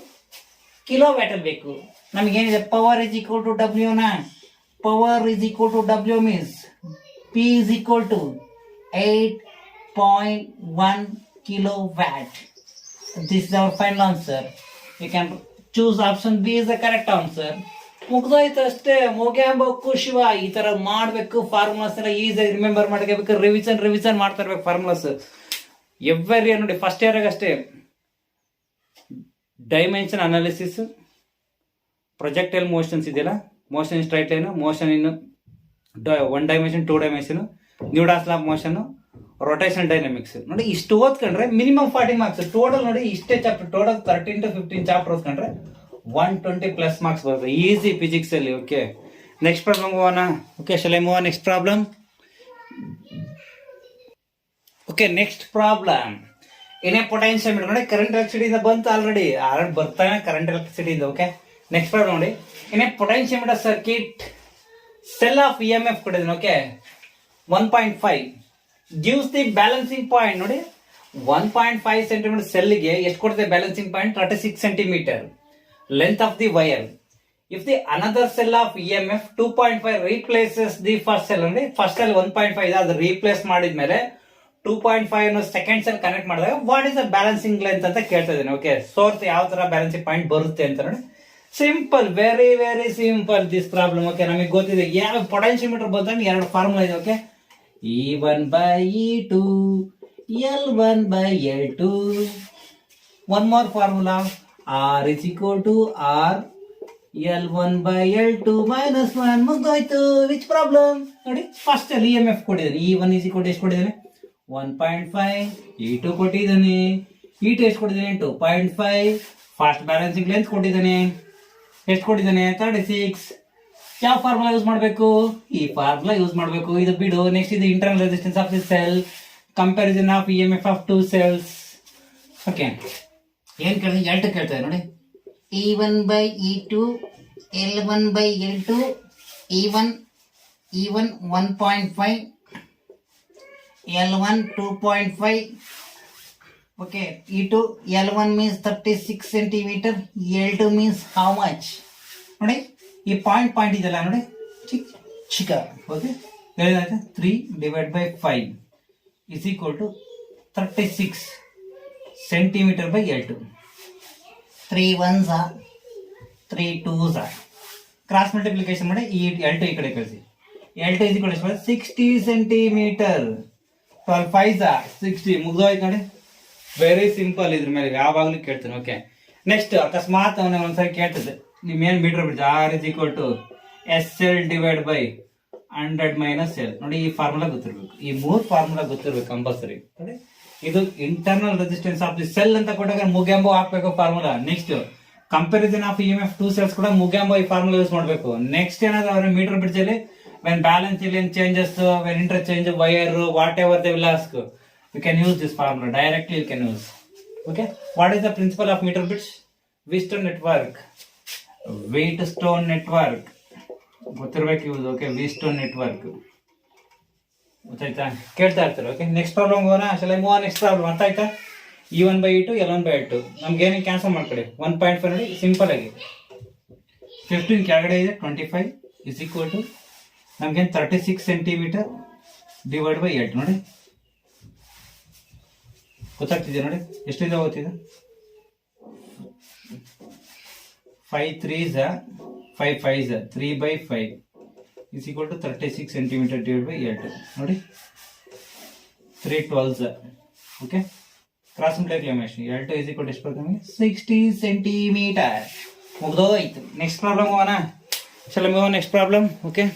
ಕಿಲೋ ವ್ಯಾಟ್ ಅಲ್ಲಿ ಬೇಕು. ನಮಗೇನಿದೆ? Power is equal to W ನ. Power is equal to W means P is equal to 8.1 kilowatt. This is our final answer. You can choose option B is the correct answer. ಮುಗ್ದೋಯ್ತು ಅಷ್ಟೇ. ಮುಗ್ಯಾಬೇಕು ಶಿವ. ಈ ತರ ಮಾಡ್ಬೇಕು. Formulas ಎಲ್ಲ ಈಸಿಯಾಗಿ remember ಮಾಡ್ಕೋಬೇಕು. ರಿವಿಷನ್ ಮಾಡ್ತಾ ಇರ್ಬೇಕು ಫಾರ್ಮುಲಾಸ್ ಎವ್ರಿ ಇಯರ್. ನೋಡಿ ಫಸ್ಟ್ ಇಯರ್ ಅಷ್ಟೇ ಡೈಮೆನ್ಷನ್ ಅನಾಲಿಸಿಸ್, ಪ್ರೊಜೆಕ್ಟೈಲ್ ಮೋಷನ್ಸ್ ಇದೆಯಲ್ಲ, motion in straight line, motion in 1 dimension 2 dimension, Newton's law of motion, rotation dynamics. ನೋಡಿ ಇಷ್ಟು ಓದ್ಕೊಂಡ್ರೆ ಮಿನಿಮಮ್ 40 ಮಾರ್ಕ್ಸ್. ಟೋಟಲ್ ನೋಡಿ ಇಷ್ಟೇ ಚಾಪ್ಟರ್, ಟೋಟಲ್ 13 to 15 ಚಾಪ್ಟರ್ ಓದ್ಕೊಂಡ್ರೆ 120+ ಮಾರ್ಕ್ಸ್ ಬರುತ್ತೆ ಈಸಿ ಫಿಸಿಕ್ಸ್ ಅಲ್ಲಿ. ಓಕೆ ನೆಕ್ಸ್ಟ್ ಪ್ರಾಬ್ಲಮ್ ಹೋಗೋಣ. Okay shall I move on next problem? Okay next problem ಏನೇ ಪೊಟೆನ್ಷಿಯೋಮೀಟರ್. ನೋಡಿ ಕರೆಂಟ್ ಎಲೆಕ್ಟ್ರಿಸಿಟಿಯಿಂದ ಬಂತು ಆಲ್ರೆಡಿ ಬರ್ತಾನೆ ಕರೆಂಟ್ ಎಲೆಕ್ಟ್ರಿಸಿಟಿಯಿಂದ. ಓಕೆ ನೆಕ್ಸ್ಟ್ ಪ್ರಾಬ್ಲಮ್ ನೋಡಿ, ಏನೇ potentiometer circuit cell of E M F ಕೊಟ್ಟಿದ್ದೀನಿ. Okay 1.5 gives the balancing point. ನೋಡಿ 1.5 ಸೆಂಟಿಮೀಟರ್ ಸೆಲ್ಗೆ ಎಷ್ಟು ಕೊಡ್ತದೆ balancing point? 36 centimetre length of the wire. If the another cell of E M F 2.5 replaces the first cell. ಅಂದ್ರೆ first cell 1.5 ಇದೆ, ಅದು replace ಮಾಡಿದ್ಮೇಲೆ 2.5 second cell connect ಮಾಡಿದಾಗ what is the balancing length ಅಂತ ಕೇಳ್ತಾ ಇದ್ದೀನಿ. ಓಕೆ ಸೋರ್ಸ್ ಯಾವ ತರ ಬ್ಯಾಲೆನ್ಸಿಂಗ್ ಪಾಯಿಂಟ್ ಬರುತ್ತೆ ಅಂತ ನೋಡಿ. Simple, very very simple this problem. Okay ನಮಗೆ ಗೊತ್ತಿದೆ ಯಾವ ಪೊಟೆನ್ಷಿಯೋಮೀಟರ್ ಬಂದಾಗ 2 ಫಾರ್ಮುಲಾ ಇದೆ. Okay E1/E2 L1/L2. One more formula, R is equal to R L1/L2 minus 1. ಮುಗ್ದೋಯ್ತು. ವಿಚ್ ಪ್ರಾಬ್ಲಮ್ ನೋಡಿ, ಫಸ್ಟ್ ಅಲ್ಲಿ EMF ಕೊಟ್ಟಿದ್ದಾನೆ. E1 is equal to ಎಷ್ಟು ಕೊಟ್ಟಿದ್ದಾನೆ? 1.5. E2 ಕೊಟ್ಟಿದ್ದಾನೆ. E2 ಎಷ್ಟು ಕೊಟ್ಟಿದ್ದಾನೆ? 2.5. ಫಾಸ್ಟ್ ಬ್ಯಾಲೆನ್ಸಿಂಗ್ ಲೆಂತ್ ಕೊಟ್ಟಿದ್ದಾನೆ. ಎಷ್ಟು ಕೊಟ್ಟಿದ್ದಾನೆ? 36. ಯಾವ ಫಾರ್ಮುಲಾ ಯೂಸ್ ಮಾಡಬೇಕು? ಈ ಫಾರ್ಮುಲಾ ಯೂಸ್ ಮಾಡಬೇಕು. ಇದು ಬಿಡು. ನೆಕ್ಸ್ಟ್ ಇದು internal resistance of the cell, comparison of EMF of 2 cells. Okay ಏನ್ ಕೇಳಿದ್ರೆ ಎರಡು ಕೇಳ್ತಾರೆ ನೋಡಿ. E1/E2 L1/L2. E1 1.5 L1 2.5 Okay, E2 L1 means 36 centimeter, L2 means how much? ನೋಡಿ ಈ ಪಾಯಿಂಟ್ ಇದೆಲ್ಲ ನೋಡಿ ಚಿಕ್ಕ ಓಕೆ ಹೇಳಿದಾಯ್ತಾ 3 divide by 5 is equal to 36 centimetre by L2. 3 1s are 3 2s are cross multiplication ಮಾಡಿ ಈ L2 ಈ ಕಡೆ ಕಳಿಸಿ. L2 is equal to 60 centimetre. 12 5s are 60 ಮುಗ್ದೋಯ್ತು ನೋಡಿ. Very simple. ಇದ್ರ ಮೇಲೆ ಯಾವಾಗ್ಲೂ ಕೇಳ್ತಾನೆ. ಓಕೆ, ನೆಕ್ಸ್ಟ್ ಅಕಸ್ಮಾತ್ ಅವನ ಒಂದ್ಸರಿ ಕೇಳ್ತದೆ ನಿಮ್ಮೇನ್ ಮೀಟರ್ ಬಿಡ್ತೀವಿ R is equal to S L divide by 100 minus L. ನೋಡಿ ಈ ಫಾರ್ಮುಲಾ ಗೊತ್ತಿರ್ಬೇಕು, ಈ 3 ಫಾರ್ಮುಲಾ ಗೊತ್ತಿರ್ಬೇಕು ಕಂಪಲ್ಸರಿ. ನೋಡಿ ಇದು internal resistance of the cell ಅಂತ ಕೊಟ್ಟಾಗ ಮುಗ್ಯಾಂಬೋ ಹಾಕ್ಬೇಕು formula. Next comparison of EMF 2 cells ಕೂಡ ಮುಗ್ಯಾಂಬೋ ಈ ಫಾರ್ಮುಲಾ ಯೂಸ್ ಮಾಡಬೇಕು. ನೆಕ್ಸ್ಟ್ ಏನಾದ್ರು ಅವ್ರ ಮೀಟರ್ ಬ್ರಿಡ್ಜ್ ಅಲ್ಲಿ when balance changes, when interchange wire, whatever they will ask, you can use this formula directly. You can use. Okay, what is the principle of meter bridge? Wheatstone network. Wheatstone network ಗೊತ್ತಿರ್ಬೇಕು use. Okay, Wheatstone network ಗೊತ್ತಾಯ್ತಾ? ಕೇಳ್ತಾ ಇರ್ತಾರೆ. Okay, next problem ಹೋಗೋಣ. ಶಾಲೆ move next problem ಅರ್ಥ ಆಯ್ತಾ? E1 by E2 L1 by L2 ನಮ್ಗೆ ಏನೇನು ಕ್ಯಾನ್ಸಲ್ ಮಾಡ್ಕೊಳ್ಳಿ. 1.5 ನೋಡಿ ಸಿಂಪಲ್ ಆಗಿ 15 ಕೆಳಗಡೆ ಇದೆ 25 ಇಸ್ ಈಕ್ವಲ್ ಟು ನಮ್ಗೆ 36 ಸೆಂಟಿಮೀಟರ್ ಡಿವೈಡ್ ಬೈ 8 ನೋಡಿ ಗೊತ್ತಾಗ್ತಿದೆ. ನೋಡಿ ಎಷ್ಟಿದೆ ಓದ್ತಿದೆ 5 3s 5 5s 3 by 5 is equal to 36 centimeter divided by 8 ನೋಡಿ 3 12s. Okay, cross multiplication L2 is equal to ಎಷ್ಟು ಬರ್ತದೆ 60 ಸೆಂಟಿಮೀಟರ್. ಮುಗ್ದೋಯ್ತು. ನೆಕ್ಸ್ಟ್ ಪ್ರಾಬ್ಲಮ್ ಹೋಗೋಣ. ಚಲೋ move next problem. Okay,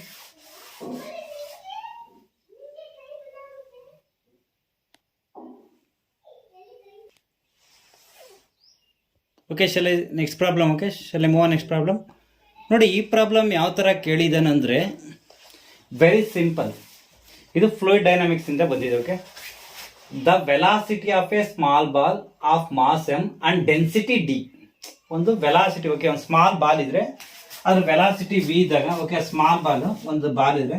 okay shall next problem. Okay shall move next problem. ನೋಡಿ ಈ problem ಯಾವ ಥರ ಕೇಳಿದಾನಂದರೆ ವೆರಿ ಸಿಂಪಲ್. ಇದು ಫ್ಲೂಯಿಡ್ ಡೈನಾಮಿಕ್ಸ್ ಇಂದ ಬಂದಿದೆ. Okay, the velocity of a small ball of mass m and density d. ಒಂದು velocity, okay, ಒಂದು ಸ್ಮಾಲ್ ಬಾಲ್ ಇದ್ರೆ ಅದ್ರ ವೆಲಾಸಿಟಿ v ಇದ್ದಾಗ, ಓಕೆ, ಸ್ಮಾಲ್ ಬಾಲ್ ಒಂದು ಬಾಲ್ ಇದೆ,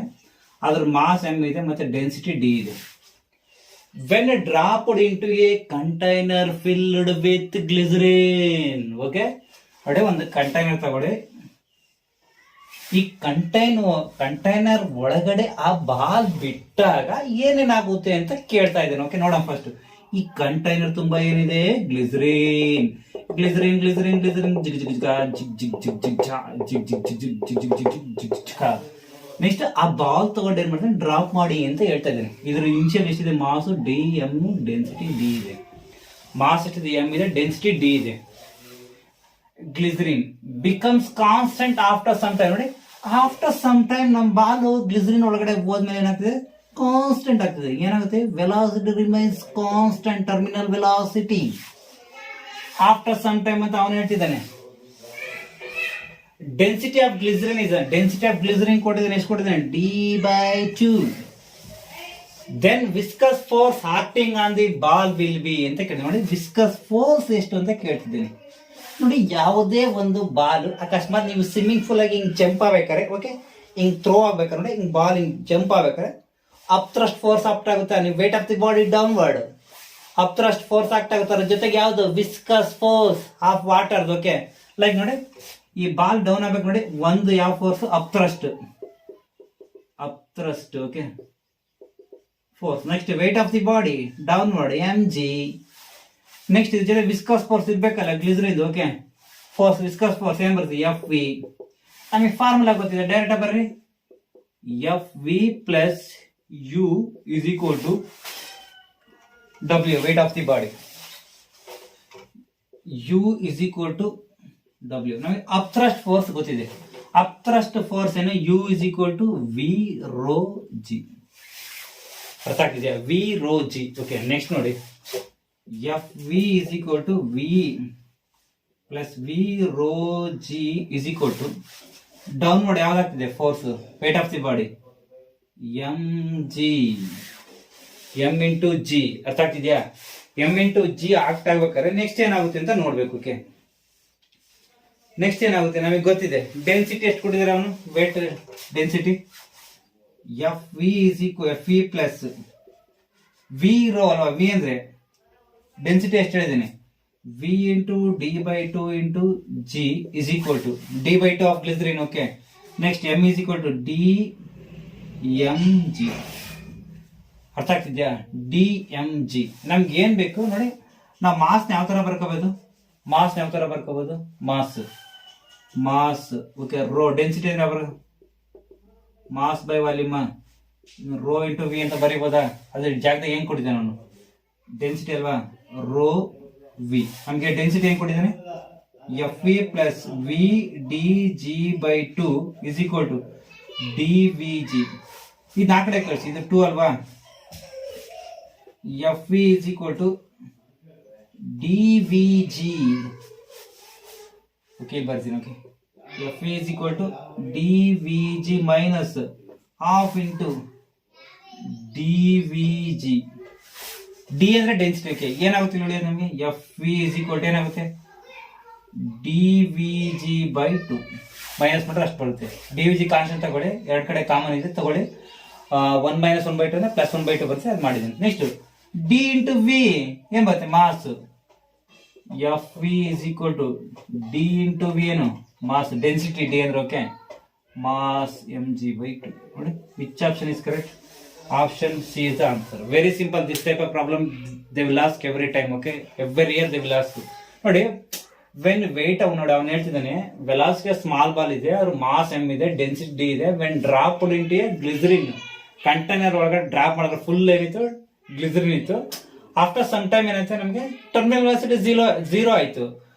ಅದ್ರ ಮಾಸ್ m ಇದೆ ಮತ್ತೆ ಡೆನ್ಸಿಟಿ d ಇದೆ. when dropped into a container filled with glycerine. Okay, ಅಡೆ ಒಂದು ಕಂಟೈನರ್ ತಗೊಳ್ಳಿ. ಈ ಕಂಟೈನರ್ ಒಳಗಡೆ ಆ ಬಾಲ್ ಬಿಟ್ಟಾಗ ಏನೇನಾಗುತ್ತೆ ಅಂತ ಕೇಳ್ತಾ ಇದ್ದೇನೆ. ಓಕೆ, ನೋಡೋಣ ಫಸ್ಟ್. ಈ ಕಂಟೈನರ್ ತುಂಬಾ ಏನಿದೆ ಗ್ಲಿಸರಿನ್ ಗ್ಲಿಸರಿನ್ ಗ್ಲಿಸರಿನ್ ಗ್ಲಿಸರಿನ್ ಜಿಗ್ ಜಿಗ್ ಜಿಗ್ ಜಿಗ್ ಜಿಗ್ ಜಿಗ್ ಜಿಗ್ ಜಿಗ್ ಜಿಗ್ ಜಿಗ್ ಜಿಗ್ ಜಿಗ್ ಜಿಗ್. ನೆಕ್ಸ್ಟ್ ಆ ಬಾಲ್ ತಗೊಂಡು ಏನ್ ಮಾಡ್ತಾನೆ ಡ್ರಾಪ್ ಮಾಡಿ ಅಂತ ಹೇಳ್ತಾ ಇದ್ದೇನೆ. ಇದ್ರ ಇನಿಷಿಯಲ್ ಎಷ್ಟಿದೆ mass D M, density D ಇದೆ. ಮಾಸ್ ಎಷ್ಟಿದೆ ಎಂ ಇದೆ, ಡೆನ್ಸಿಟಿ ಡಿ ಇದೆ. Glycerine becomes constant after some time. ನೋಡಿ ಆಫ್ಟರ್ ಸಮ್ ಟೈಮ್ ನಮ್ಮ ಬಾಲು ಗ್ಲಿಸರಿನ್ ಒಳಗಡೆ ಹೋದ್ಮೇಲೆ ಏನಾಗ್ತದೆ ಕಾನ್ಸ್ಟೆಂಟ್ ಆಗ್ತದೆ. ಏನಾಗುತ್ತೆ velocity remains constant, terminal velocity after some time ಅಂತ ಅವನು ಹೇಳ್ತಿದ್ದಾನೆ. ಡೆನ್ಸಿಟಿ ಆಫ್ ಗ್ಲಿಸರಿನ್ ಇದೆ, ಡೆನ್ಸಿಟಿ ಆಫ್ ಗ್ಲಿಸರಿನ್ ಕೊಟ್ಟಿದ್ದಾನೆ, ಎಷ್ಟು ಕೊಟ್ಟಿದ್ದಾನೆ D/2. Then viscous force acting on the ball will be ಅಂತ ಕೇಳಿದೆ. ನೋಡಿ ವಿಸ್ಕಸ್ ಫೋರ್ಸ್ ಎಷ್ಟು ಅಂತ ಕೇಳ್ತಿದ್ದೀನಿ. ನೋಡಿ ಯಾವುದೇ ಒಂದು ಬಾಲ್ ಅಕಸ್ಮಾತ್ ನೀವು ಸ್ವಿಮ್ಮಿಂಗ್ ಪೂಲ್ ಆಗಿ ಹಿಂಗ್ ಜಂಪ್ ಆಗ್ಬೇಕಾರೆ, ಓಕೆ, ಹಿಂಗ್ ಥ್ರೋ ಆಗ್ಬೇಕಾರೆ, ನೋಡಿ ಹಿಂಗ್ ಬಾಲ್ ಹಿಂಗ್ ಜಂಪ್ ಆಗ್ಬೇಕಾರೆ ಅಪ್ ಥ್ರಸ್ಟ್ ಫೋರ್ಸ್ ಆಕ್ಟ್ ಆಗುತ್ತೆ. ನೀವು weight of the body downward, upthrust force act ಆಗುತ್ತೆ. ಅದ್ರ ಜೊತೆಗೆ ಯಾವ್ದು viscous force of water. Okay, like ನೋಡಿ ಈ ಬಾಲ್ ಡೌನ್ ಆಗ್ಬೇಕು. ನೋಡಿ ಒಂದು ಯಾವ force upthrust, okay force. Next weight of the body downward mg. Next ಇದ್ರ ಜೊತೆ ವಿಸ್ಕಸ್ ಫೋರ್ಸ್ ಇರ್ಬೇಕಲ್ಲ glycerine. Okay, force viscus force ಏನ್ ಬರ್ತದೆ FV. ನಮಗೆ ಫಾರ್ಮುಲಾ ಗೊತ್ತಿದೆ, ಡೈರೆಕ್ಟ್ ಬರ್ರಿ. FV plus U is equal to W, weight of the body. U is equal to W. ನಮಗೆ up thrust force ಗೊತ್ತಿದೆ. ಅಪ್ ಥ್ರಸ್ಟ್ ಫೋರ್ಸ್ ಏನು U is equal to V rho G. ಅರ್ಥ ಆಗ್ತಿದೆಯಾ? V rho G. Okay, next ನೋಡಿ FV is equal to V plus V rho G is equal to down ಮಾಡಿ ಯಾವ್ದಾಗ್ತಿದೆ force weight of the body mg, m into G. ಅರ್ಥ ಆಗ್ತಿದ್ಯಾ? m into G act ಆಗ್ಬೇಕಾದ್ರೆ next ಏನಾಗುತ್ತೆ ಅಂತ ನೋಡ್ಬೇಕು. Okay, next ಏನಾಗುತ್ತೆ ನಮಗೆ ಗೊತ್ತಿದೆ. ಡೆನ್ಸಿಟಿ ಎಷ್ಟು ಕೊಟ್ಟಿದ್ದಾರೆ ಅವನು, weight density FV is equal FV plus V rho ಅಲ್ವಾ, V ಅಂದ್ರೆ ಡೆನ್ಸಿಟಿ ಎಷ್ಟು ಹೇಳಿದ್ದೀನಿ, V into D by two into G is equal to D by two of glycerine. Okay, next M is equal to D M G. ಅರ್ಥ ಆಗ್ತಿದ್ಯಾ? D M G. ನಮ್ಗೆ ಏನ್ ಬೇಕು ನೋಡಿ, ನಾವು ಮಾಸ್ ಯಾವ ತರ ಬರ್ಕೋಬಹುದು, ಮಾಸ್ ಓಕೆ, ರೋ ಡೆನ್ಸಿಟಿ ಅಂದ್ರೆ mass by volume, rho into V ಅಂತ ಬರೀಬೋದಾ? ಅದ್ರ ಜಾಗದಾಗ ಏನ್ ಕೊಟ್ಟಿದ್ದೆ ನಾನು, ಡೆನ್ಸಿಟಿ ಅಲ್ವಾ, ರೋ ವಿ. ನಮ್ಗೆ ಡೆನ್ಸಿಟಿ ಏನ್ ಕೊಟ್ಟಿದ್ದಾನೆ, F V plus V D G by two is equal to D V G. ಇದು ಆ ಕಡೆ ಕಳಿಸಿ, ಇದು 2 ಅಲ್ವಾ, F V is equal to D V G. Okay, ಬರ್ತೀನಿ. Okay, F V is equal to D V G minus half into D V G. D ಅಂದ್ರೆ density. Okay, ಏನಾಗುತ್ತೆ ನೋಡಿ ನಮಗೆ, F V is equal to ಏನಾಗುತ್ತೆ, D V G by two. Minus ಮಾಡಿದ್ರೆ ಅಷ್ಟು ಬರುತ್ತೆ. D V G constant ತಗೊಳ್ಳಿ, ಎರಡು ಕಡೆ ಕಾಮನ್ ಇದೆ ತಗೊಳ್ಳಿ, 1 - 1/2 ಅಂದ್ರೆ ಪ್ಲಸ್ 1/2 ಬರುತ್ತೆ, ಅದು ಮಾಡಿದ್ದೀನಿ. ನೆಕ್ಸ್ಟ್ ಡಿ ಇಂಟು ವಿ ಏನ್ ಬರುತ್ತೆ, mass. F V is equal to D into V ಏನು, ಮಾಸ್. ಡೆನ್ಸಿಟಿ ಡಿ ಅಂದ್ರೆ okay, mass M G by two. ನೋಡಿ which option is correct? Option C is the answer. Very simple. This type of problem they will ask every time. Okay, every year they will ask. ನೋಡಿ, when weight ನೋಡಿ ಅವ್ನು ಹೇಳ್ತಿದ್ದಾನೆ, velocity small ball ಇದೆ, ಅವ್ರ mass M ಇದೆ, density D ಇದೆ. When drop into glycerine container ಒಳಗಡೆ drop ಮಾಡಿದ್ರೆ ಫುಲ್ ಏನಿತ್ತು, ಗ್ಲಿಸರಿನ್ ಇತ್ತು. ಆಫ್ಟರ್ ಸಮ್ ಟೈಮ್ ಏನಾಯ್ತು, ನಮಗೆ ಟರ್ಮಿನಲ್ ವೆಲಾಸಿಟಿ ಝೀರೋ ಆಯ್ತು.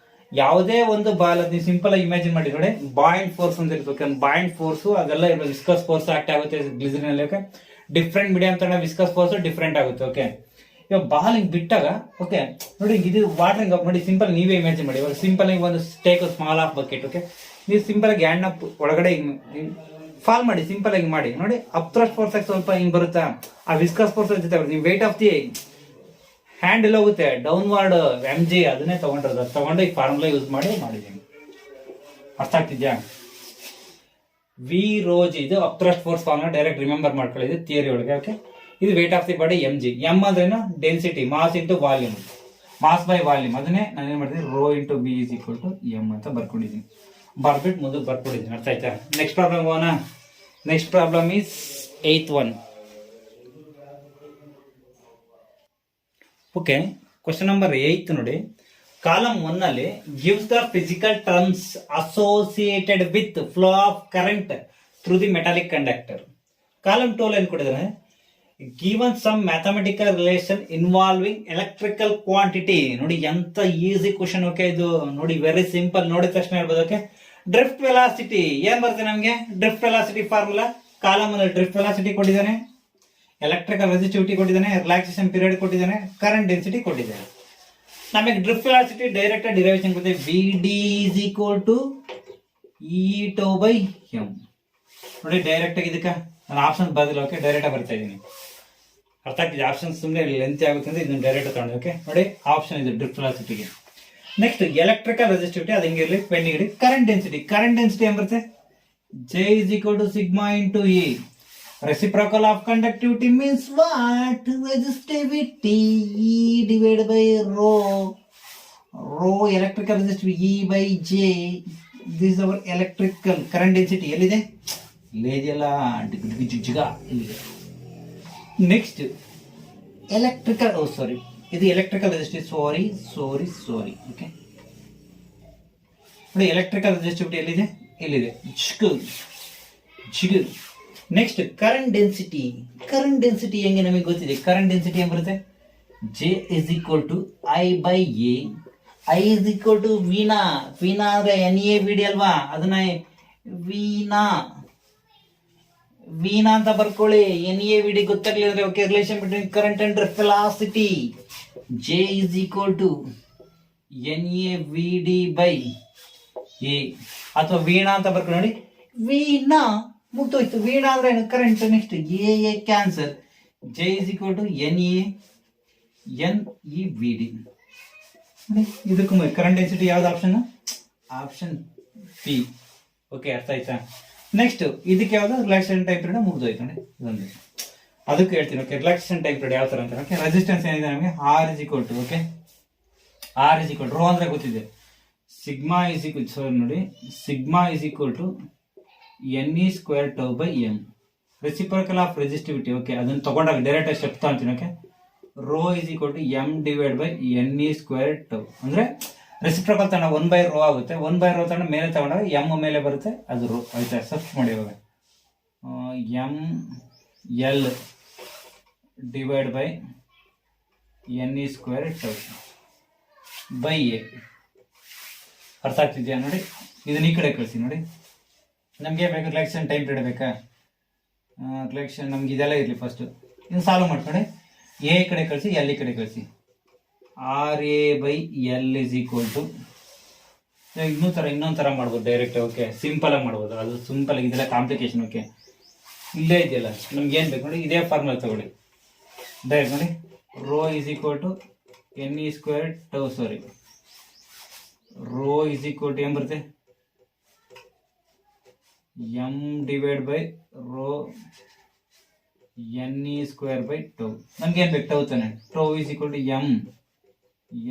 ಯಾವುದೇ ಒಂದು ಬಾಲ್ ನೀವು ಸಿಂಪಲ್ ಆಗಿ ಇಮ್ಯಾಜಿನ್ ಮಾಡಿ ನೋಡಿ, ಬಾಯಿಂಟ್ ಫೋರ್ಸ್ ಅಂತ ಇರ್ಬೇಕು. ಬಾಯಿಂಟ್ ಫೋರ್ಸ್ ಅದೆಲ್ಲ ಇರ್ಬೇಕು, ವಿಸ್ಕಸ್ ಫೋರ್ಸ್ ಆಕ್ಟ್ ಆಗುತ್ತೆ ಗ್ಲಿಸರಿನ್ ಅಲ್ಲಿ. ಓಕೆ, ಡಿಫ್ರೆಂಟ್ ಮೀಡಿಯಂ ತರ ವಿಸ್ಕಸ್ ಫೋರ್ಸ್ ಡಿಫ್ರೆಂಟ್ ಆಗುತ್ತೆ. ಓಕೆ, ಇವಾಗ ಬಾಲ್ ಹಿಂಗ್ ಬಿಟ್ಟಾಗ ಓಕೆ ನೋಡಿ, ಇದು ವಾಟರಿಂಗ್ ಅಪ್ ನೋಡಿ, ಸಿಂಪಲ್ ನೀವೇ ಇಮ್ಯಾಜಿನ್ ಮಾಡಿ. ಇವಾಗ ಸಿಂಪಲ್ ಆಗಿ ಒಂದು take small of bucket. Okay, ನೀವು ಸಿಂಪಲ್ ಆಗಿ ಹ್ಯಾಂಡ್ ಅಪ್ ಒಳಗಡೆ ಫಾಲ್ ಮಾಡಿ, ಸಿಂಪಲ್ ಆಗಿ ಮಾಡಿ ನೋಡಿ. ಅಪ್ಥ್ರಸ್ಟ್ ಫೋರ್ಸ್ ಆಗಿ ಸ್ವಲ್ಪ ಹಿಂಗ್ ಬರುತ್ತಾ, ಆ ವಿಸ್ಕಸ್ ಫೋರ್ಸ್ ಜೊತೆ ನೀವು ವೇಟ್ ಆಫ್ ದಿ ಹ್ಯಾಂಡ್ ಎಲ್ಲ ಹೋಗುತ್ತೆ, ಡೌನ್ವರ್ಡ್ ಎಮ್ ಜಿ ಅದನ್ನೇ ತಗೊಂಡಿರೋದು. ಅದು ತಗೊಂಡು ಈ ಫಾರ್ಮುಲಾ ಯೂಸ್ ಮಾಡಿದ್ದೀನಿ. ಅರ್ಥ ಆಗ್ತಿದ್ಯಾ? ವಿ ರೋಜ್ ಇದು upthrust force formula direct remember ಮಾಡ್ಕೊಳ್ಳಿ, ಇದು ಥಿಯರಿ ಒಳಗೆ. ಓಕೆ, ಇದು weight of the body M G. M ಅಂದ್ರೇನು, density, mass into volume, mass by volume. ಅದನ್ನೇ ನಾನು ಏನ್ ಮಾಡಿದ್ದೀನಿ, rho into B is equal to M ಅಂತ ಬರ್ಕೊಂಡಿದ್ದೀನಿ. ಬರ್ಬಿಟ್ಟು ಮುಂದಕ್ಕೆ ಬರ್ಕೊಂಡಿದ್ದೀನಿ. ಅರ್ಥ ಆಯ್ತಾ? ನೆಕ್ಸ್ಟ್ ಪ್ರಾಬ್ಲಮ್ ಹೋಗೋಣ. Next problem is 8th one. Okay, question number 8 ನೋಡಿ. ಕಾಲಮ್ 1 ನಲ್ಲಿ gives the physical terms associated with flow of current through the metallic conductor. Column 2 ಏನ್ ಕೊಟ್ಟಿದ್ದಾನೆ, given some mathematical relation involving electrical quantity. ನೋಡಿ ಎಂತ easy question. Okay, ಇದು ನೋಡಿ very simple, ನೋಡಿದ ತಕ್ಷಣ ಹೇಳ್ಬೋದು. ಓಕೆ, ಡ್ರಿಫ್ಟ್ ವೆಲಾಸಿಟಿ ಏನ್ ಬರುತ್ತೆ ನಮಗೆ, ಡ್ರಿಫ್ಟ್ ವೆಲಾಸಿಟಿ ಫಾರ್ಮುಲಾ. ಕಾಲಮ್ ಅಲ್ಲಿ ಡ್ರಿಫ್ಟ್ ವೆಲಾಸಿಟಿ ಕೊಟ್ಟಿದ್ದಾನೆ, ಎಲೆಕ್ಟ್ರಿಕಲ್ ರೆಸಿಸ್ಟಿವಿಟಿ ಕೊಟ್ಟಿದ್ದಾನೆ, ರಿಲ್ಯಾಕ್ಸೇಷನ್ ಪೀರಿಯಡ್ ಕೊಟ್ಟಿದ್ದಾನೆ, ಕರೆಂಟ್ ಡೆನ್ಸಿಟಿ ಕೊಟ್ಟಿದ್ದಾನೆ. ನಮಗೆ ಡ್ರಿಫ್ಟ್ ವೆಲಾಸಿಟಿ ಡೈರೆಕ್ಟ್ ಡಿರೈವೇಶನ್ ಕೊಟ್ಟಿದೆ, V D is equal to E tau by M. ನೋಡಿ ಡೈರೆಕ್ಟ್ ಆಗಿ ಇದಕ್ಕೆ ನಾನು ಆಪ್ಷನ್ ಬದಲು. ಓಕೆ, ಡೈರೆಕ್ಟ್ ಬರ್ತಾ ಇದ್ದೀನಿ. ಅರ್ಥ ಆಗ್ತಿದೆ? ಆಪ್ಷನ್ ಸುಮ್ಮನೆ ಲೆಂತ್ ಆಗುತ್ತೆ ಅಂದ್ರೆ ಇದನ್ನ ಡೈರೆಕ್ಟ್ ತಗೊಂಡು. ಓಕೆ, ನೋಡಿ ಆಪ್ಷನ್ ಇದು ಡ್ರಿಫ್ಟ್ ವೆಲಾಸಿಟಿಗೆ. ನೆಕ್ಸ್ಟ್ ಎಲೆಕ್ಟ್ರಿಕಲ್ ರೆಸಿಸ್ಟಿವಿಟಿ, ಅದು ಹೆಂಗಿರಲಿ ಪೆನ್ ಇಡಿ. ಕರೆಂಟ್ ಡೆನ್ಸಿಟಿ ಏನ್ ಬರುತ್ತೆ, J is equal to sigma into E. Reciprocal of conductivity means what? Resistivity E divided by rho. Rho electrical resistivity E by J. This is our electrical current density. ಎಲ್ಲಿದೆ? ಇಲ್ಲಿದೆಯಲ್ಲ, ಜಿಗ ಇಲ್ಲಿದೆ. Next electrical, ಇದು electrical resistivity. ಸಾರಿ. Okay, ನೋಡಿ electrical resistivity ಎಲ್ಲಿದೆ? ಇಲ್ಲಿದೆ, ಜಿಗ. Next current density ಹೆಂಗೆ ನಮಗೆ ಗೊತ್ತಿದೆ. Current density ಏನ್ ಬರುತ್ತೆ, J is equal to I by A. I is equal to ವೀನಾ ಅಂದ್ರೆ ಎನ್ ಎ ವಿ ಡಿ ಅಲ್ವಾ, ಅದನ್ನ ವೀನಾ ಅಂತ ಬರ್ಕೊಳ್ಳಿ. ಎನ್ ಎ ವಿ ಡಿ ಗೊತ್ತಾಗ್ಲಿದ್ರೆ okay, relation between current and velocity. J is equal to N A V D by A, ಅಥವಾ ವೀಣಾ ಅಂತ ಬರ್ಕೊಳ್ಳಿ. ನೋಡಿ ವೀಣಾ ಮುಗ್ದೋಯ್ತು. ವೀಣಾ ಅಂದ್ರೆ current. Next A cancel. J is equal to N E V D. ಇದಕ್ಕೂ current density ಯಾವ್ದು option? Option P. Okay, ಅರ್ಥ ಆಯ್ತಾ? ನೆಕ್ಸ್ಟ್ ಇದಕ್ಕೆ ಯಾವ್ದು, ರಿಲ್ಯಾಕ್ಸೇಷನ್ ಟೈಮ್ ಪೀರಿಯಡ್ ಮುಗ್ದೋಯ್ತು. ನೋಡಿ ಇದೊಂದು ಅದಕ್ಕೆ ಹೇಳ್ತೀನಿ. ಓಕೆ, ರಿಲ್ಯಾಕ್ಸೇಷನ್ ಟೈಮ್ ಪೀರಿಯಡ್ ಯಾವ ತರ ಅಂತ. ಓಕೆ, ರೆಸಿಸ್ಟೆನ್ಸ್ ಏನಿದೆ ನಮಗೆ, R is equal to okay R is equal rho ಅಂದ್ರೆ ಗೊತ್ತಿದೆ, ಸಿಗ್ಮಾ ಇಸ್ ಈಕ್ವಲ್ ನೋಡಿ, sigma is equal to N E square tau by M. Reciprocal of resistivity. Okay, ಅದನ್ನ ತಗೊಂಡಾಗ ಡೈರೆಕ್ಟ್ ಸ್ಟೆಪ್ ತಗೊಂತೀನಿ. Okay, rho is equal to M divide by N E square tau. ಅಂದ್ರೆ reciprocal ತಗೊಂಡ 1/ರೋ ಆಗುತ್ತೆ, 1/ರೋ ತಗೊಂಡ ಮೇಲೆ ತಗೊಂಡಾಗ ಎಂ ಮೇಲೆ ಬರುತ್ತೆ, ಅದು ರೋ ಆಯ್ತಾ. ಸಬ್ಸ್ ಮಾಡಿ ಇವಾಗ M L divide by N E square tau by A. ಅರ್ಥ ಆಗ್ತಿದ್ಯಾ ನೋಡಿ. ಇದನ್ನ ಈ ಕಡೆ ಕಳಿಸಿ ನೋಡಿ. ನಮ್ಗೆ ಬೇಕು ರಿಲೆಕ್ಷನ್ ಟೈಮ್ ಪೀರಿಯಡ್ ಬೇಕಾ? ರಿಲೆಕ್ಷನ್ ನಮ್ಗೆ ಇದೆಲ್ಲ ಇರಲಿ. ಫಸ್ಟ್ ಇದನ್ನ ಸಾಲ್ವ್ ಮಾಡ್ಕೊಂಡು ಎ ಕಡೆ ಕಳಿಸಿ, ಎಲ್ ಈ ಕಡೆ ಕಳಿಸಿ. R A by L is equal to ಇನ್ನೊಂದು ಥರ ಮಾಡ್ಬೋದು ಡೈರೆಕ್ಟ್. ಓಕೆ, ಸಿಂಪಲ್ ಆಗಿ ಮಾಡ್ಬೋದು. ಅದು ಸಿಂಪಲ್ ಆಗಿ, ಇದೆಲ್ಲ ಕಾಂಪ್ಲಿಕೇಶನ್. ಓಕೆ, ಇಲ್ಲೇ ಇದೆಯಲ್ಲ, ನಮ್ಗೆ ಏನು ಬೇಕು ನೋಡಿ, ಇದೇ ಫಾರ್ಮುಲಾ ತಗೊಳ್ಳಿ ಡೈರೆಕ್ಟ್ ನೋಡಿ. Rho is equal to N E square tau, sorry, rho is equal to ಏನ್ ಬರುತ್ತೆ, M divide by rho N E square by tau. ನಮ್ಗೆ ಏನ್ ಬೇಕು? ಟೌ ತಾನೆ. Tau is equal to M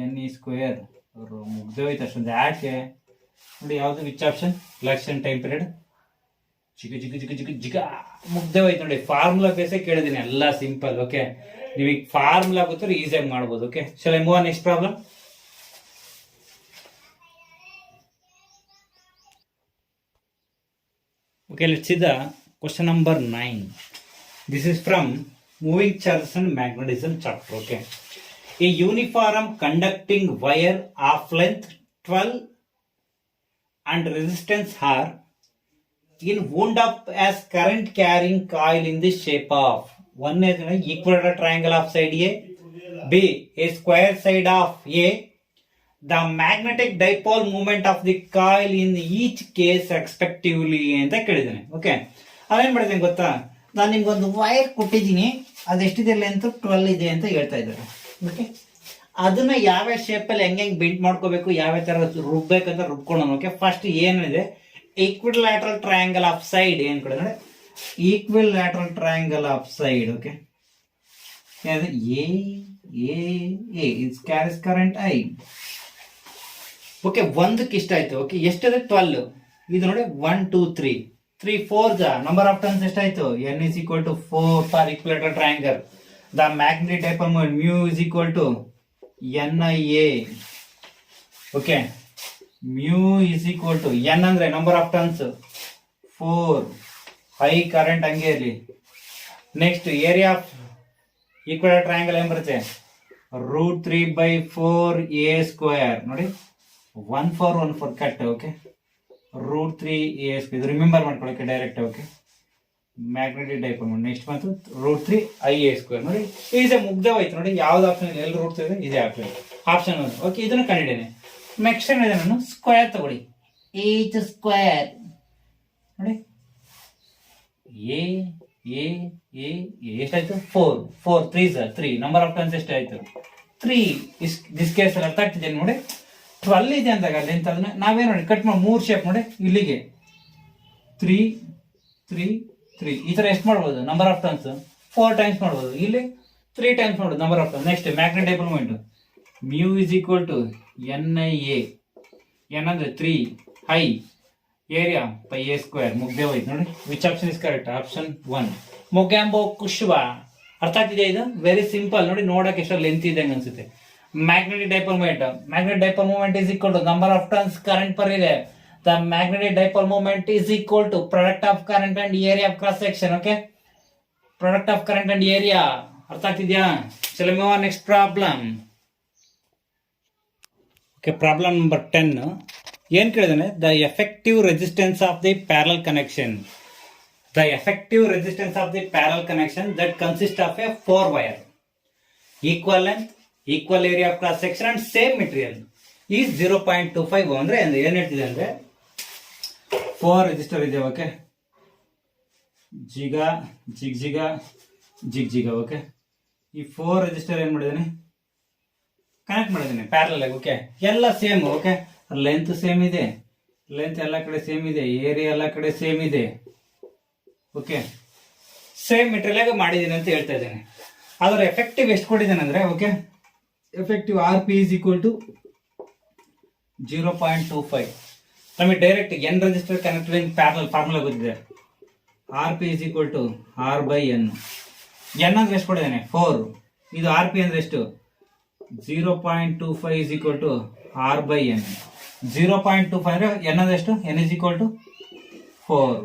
N E square rho. ಮುಗ್ದೇ ಹೋಯ್ತು ಅಷ್ಟೊಂದು. ಯಾಕೆ ನೋಡಿ, ಯಾವ್ದು which option? Relaxation time period. ಜಿಗ ಜಿಗ ಜಿಗ ಜಿಗ ಜಿಗ ಮುಗ್ದೇ ಹೋಯ್ತು ನೋಡಿ. ಫಾರ್ಮುಲಾ ಬೇಸೇ ಕೇಳಿದೀನಿ, ಎಲ್ಲ ಸಿಂಪಲ್. ಓಕೆ, ನೀವೀಗ ಫಾರ್ಮುಲಾ ಗೊತ್ತಿದ್ರೆ ಈಸಿಯಾಗಿ ಮಾಡ್ಬೋದು. Okay, shall I move on next problem? Okay, let's see the question number 9. This is from moving charges and magnetism chapter. Okay, a uniform conducting wire of length 12 and resistance R in wound up as current carrying coil in the shape of one is equilateral triangle of side A, B a square side of A. The magnetic dipole moment of the coil in each case respectively ಅಂತ ಕೇಳಿದ್ದೇನೆ. Okay, ಅದೇನ್ ಮಾಡಿದ್ದೇನೆ ಗೊತ್ತಾ, ನಾನು ನಿಮ್ಗೊಂದು wire ಕೊಟ್ಟಿದ್ದೀನಿ, ಅದೆಷ್ಟಿದೆ length 12 ಇದೆ ಅಂತ ಹೇಳ್ತಾ ಇದ್ದಾರೆ. ಓಕೆ, ಅದನ್ನ ಯಾವ ಶೇಪಲ್ಲಿ ಹೆಂಗೆ ಬೆಂಡ್ ಮಾಡ್ಕೋಬೇಕು, ಯಾವ ತರ ರುಬ್ಬೇಕಂತ ರುಬ್ಕೊಳ್ಳೋಣ. ಓಕೆ, ಫಸ್ಟ್ ಏನಿದೆ, ಈಕ್ವಿಲ್ಯಾಟ್ರಲ್ ಟ್ರಯಾಂಗಲ್ ಆಫ್ ಸೈಡ್ ಏನ್ ಕಡೆ ನೋಡಿ, equilateral triangle of side. Okay, A is carries current I. Okay, ಒಂದಕ್ಕೆ ಇಷ್ಟ ಆಯ್ತು. ಓಕೆ, ಎಷ್ಟಿದೆ? 12. ಇದು ನೋಡಿ 1 2 3 3 4 ನಂಬರ್ ಆಫ್ ಟರ್ನ್ಸ್ ಎಷ್ಟಾಯ್ತು? n is equal to 4 for equilateral triangle. The magnetic dipole moment mu is equal to NIA. Okay, mu is equal to n ಅಂದ್ರೆ number of turns 4, high current ಹಂಗೆ ಇರಲಿ. Next area of ಈಕ್ವಿಲಾಟರಲ್ triangle ಏನ್ ಬರುತ್ತೆ? √3/4 a square. ನೋಡಿ 1 4 cut. Okay, √3 a square. ಇದು remember ಮಾಡ್ಕೊಳ್ಳೋಕೆ direct. Okay, magnetic dipole next ಬಂತು √3 IA square. ನೋಡಿ ಈಸೆ ಮುಗ್ದೇ ಹೋಯ್ತು ನೋಡಿ. ಯಾವ್ದು ಆಪ್ಷನ್ ಇದೆ? ಎಲ್ಲಿ ರೂಟ್ ಇದೆ? ಇದೇ ಆಪ್ಷನ್ 1. ಓಕೆ, ಇದನ್ನು ಕಂಡಿದ್ದೇನೆ. ನೆಕ್ಸ್ಟ್ ಏನಿದೆ, ನಾನು ಸ್ಕ್ವೇರ್ ತಗೊಳ್ಳಿ, h ಸ್ಕ್ವೇರ್. ನೋಡಿ ಎ ಎಷ್ಟಾಯ್ತು? 4 3 ನಂಬರ್ ಆಫ್ ಟರ್ನ್ಸ್ ಎಷ್ಟಾಯ್ತು? 3. ದಿಸ್ ಕೇಸ್ ಅರ್ಥ ಆಗ್ತಿದೆ ನೋಡಿ. 12 ಇದೆ ಅಂದಾಗ ಲೆಂತ್, ಅದನ್ನ ನಾವೇನು ನೋಡಿ ಕಟ್ ಮಾಡಿ 3 ಶೇಪ್ ನೋಡಿ, ಇಲ್ಲಿಗೆ 3 3 3 ಈ ತರ ಎಷ್ಟು ಮಾಡ್ಬೋದು? ನಂಬರ್ ಆಫ್ ಟರ್ನ್ಸ್ 4 ಟೈಮ್ಸ್ ಮಾಡ್ಬೋದು, ಇಲ್ಲಿ 3 ಟೈಮ್ಸ್ ಮಾಡ್ಬೋದು number of turns. Next magnetic dipole moment mu is equal to NIA. n ಅಂದ್ರೆ 3, ಹೈ, ಏರಿಯಾ ಪೈ a ಸ್ಕ್ವೇರ್. ಮುಗ್ದೇ ಹೋಯ್ತು ನೋಡಿ. Which option is correct? Option 1. Mogambo ಕುಶ್ವ. ಅರ್ಥ ಆಗ್ತಿದೆ? ಇದು ವೆರಿ ಸಿಂಪಲ್ ನೋಡಿ, ನೋಡಕ್ಕೆ ಎಷ್ಟು ಲೆಂತ್ ಇದೆ ಅನ್ಸುತ್ತೆ. magnetic dipole moment is equal to number of turns current per area. The magnetic dipole moment is equal to product of current and area of cross section. Okay, product of current and area. ಅರ್ಥ ಆಗ್ತಿದ್ಯಾ? Shall we move on next problem? Okay, problem number 10. ಏನ್ ಕೇಳಿದಾನೆ? The effective resistance of the parallel connection. The effective resistance of the parallel connection that consists of a 4 wire, equal length, equal area of cross section and same material is 0.25. ಅಂದ್ರೆ ಏನ್ ಹೇಳ್ತಿದೆ ಅಂದ್ರೆ 4 register ಇದೆ. Okay, ಜಿಗ ಜಿಗ್ ಜಿಗ ಜಿಗ್ ಜಿಗ. Okay, ಈ 4 register ಏನ್ ಮಾಡಿದಾನೆ? Connect ಮಾಡಿದಾನೆ parallel ಆಗಿ. Okay, ಎಲ್ಲ ಸೇಮ್. ಓಕೆ, ಲೆಂತ್ ಸೇಮ್ ಇದೆ, ಲೆಂತ್ ಎಲ್ಲ ಕಡೆ ಸೇಮ್ ಇದೆ, ಏರಿಯಾ ಎಲ್ಲ ಕಡೆ ಸೇಮ್ ಇದೆ. ಓಕೆ, ಸೇಮ್ ಮೆಟೀರಿಯಲ್ ಆಗಿ ಮಾಡಿದೀನಿ ಅಂತ ಹೇಳ್ತಾ ಇದ್ದೇನೆ. ಅದರ ಎಫೆಕ್ಟಿವ್ ಎಷ್ಟು ಕೊಟ್ಟಿದ್ದೇನೆ ಅಂದ್ರೆ, okay, effective RP is equal to 0.25. ನಮಗೆ direct N resistor connected in parallel formula ಗೊತ್ತಿದೆ. R P is equal to R by N. N ಅಂದ್ರೆ ಎಷ್ಟು ಕೊಟ್ಟಿದ್ದಾನೆ 4. ಇದು ಆರ್ ಪಿ ಅಂದ್ರೆ ಎಷ್ಟು 0.25 is equal to R by N. 0.25 ಅಂದ್ರೆ ಎನ್ ಅಂದ್ರೆ ಎಷ್ಟು ಎನ್ ಇಸ್ ಈಕ್ವಲ್ ಟು 4.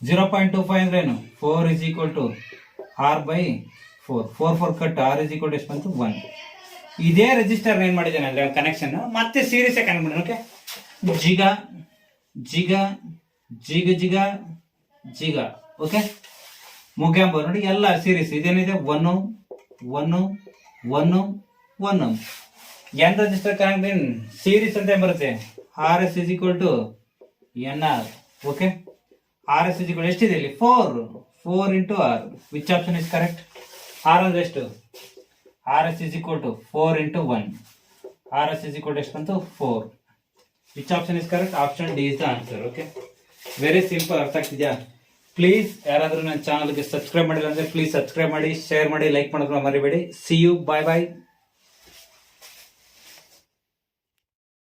0.25 ಅಂದ್ರೆ ಏನು 4 is equal to R by 4. 4 cut R is equal to ಎಷ್ಟು ಬಂತು 1. ಇದೇ ರೆಜಿಸ್ಟರ್ ಏನ್ ಮಾಡಿದ್ದೇನೆ ಅಂದ್ರೆ ಕನೆಕ್ಷನ್ ಮತ್ತೆ ಸೀರೀಸ್ ಕನೆಕ್ಟ್ ಮಾಡಿ. ಓಕೆ, ಜಿಗ ಜಿಗ ಜಿಗ ಜಿಗ ಜಿಗ. ಓಕೆ, ಮುಗ್ಯಾಂಬ ನೋಡಿ ಎಲ್ಲ ಸೀರೀಸ್ ಇದೇನಿದೆ 1 1 1 1. N resistor connect in series ಅಂತ ಬರುತ್ತೆ. R S is equal to N R. Okay, R S is equal ಎಷ್ಟಿದೆ ಇಲ್ಲಿ 4 into R. Which option is correct? R ಅಂದ್ರೆ ಎಷ್ಟು R S is equal to 4 into 1. R S is equal to ಎಷ್ಟು ಬಂತು 4. Which option is correct? Option D is the answer. Okay, very simple. ಅರ್ಥ ಆಗ್ತಿದ್ಯಾ? Please ಯಾರಾದ್ರೂ ನನ್ನ ಚಾನಲ್ಗೆ subscribe ಮಾಡಿಲ್ಲ ಅಂದ್ರೆ ಪ್ಲೀಸ್ ಸಬ್ಸ್ಕ್ರೈಬ್ ಮಾಡಿ, ಶೇರ್ ಮಾಡಿ, ಲೈಕ್ ಮಾಡೋದನ್ನ ಮರಿಬೇಡಿ. See you, bye bye.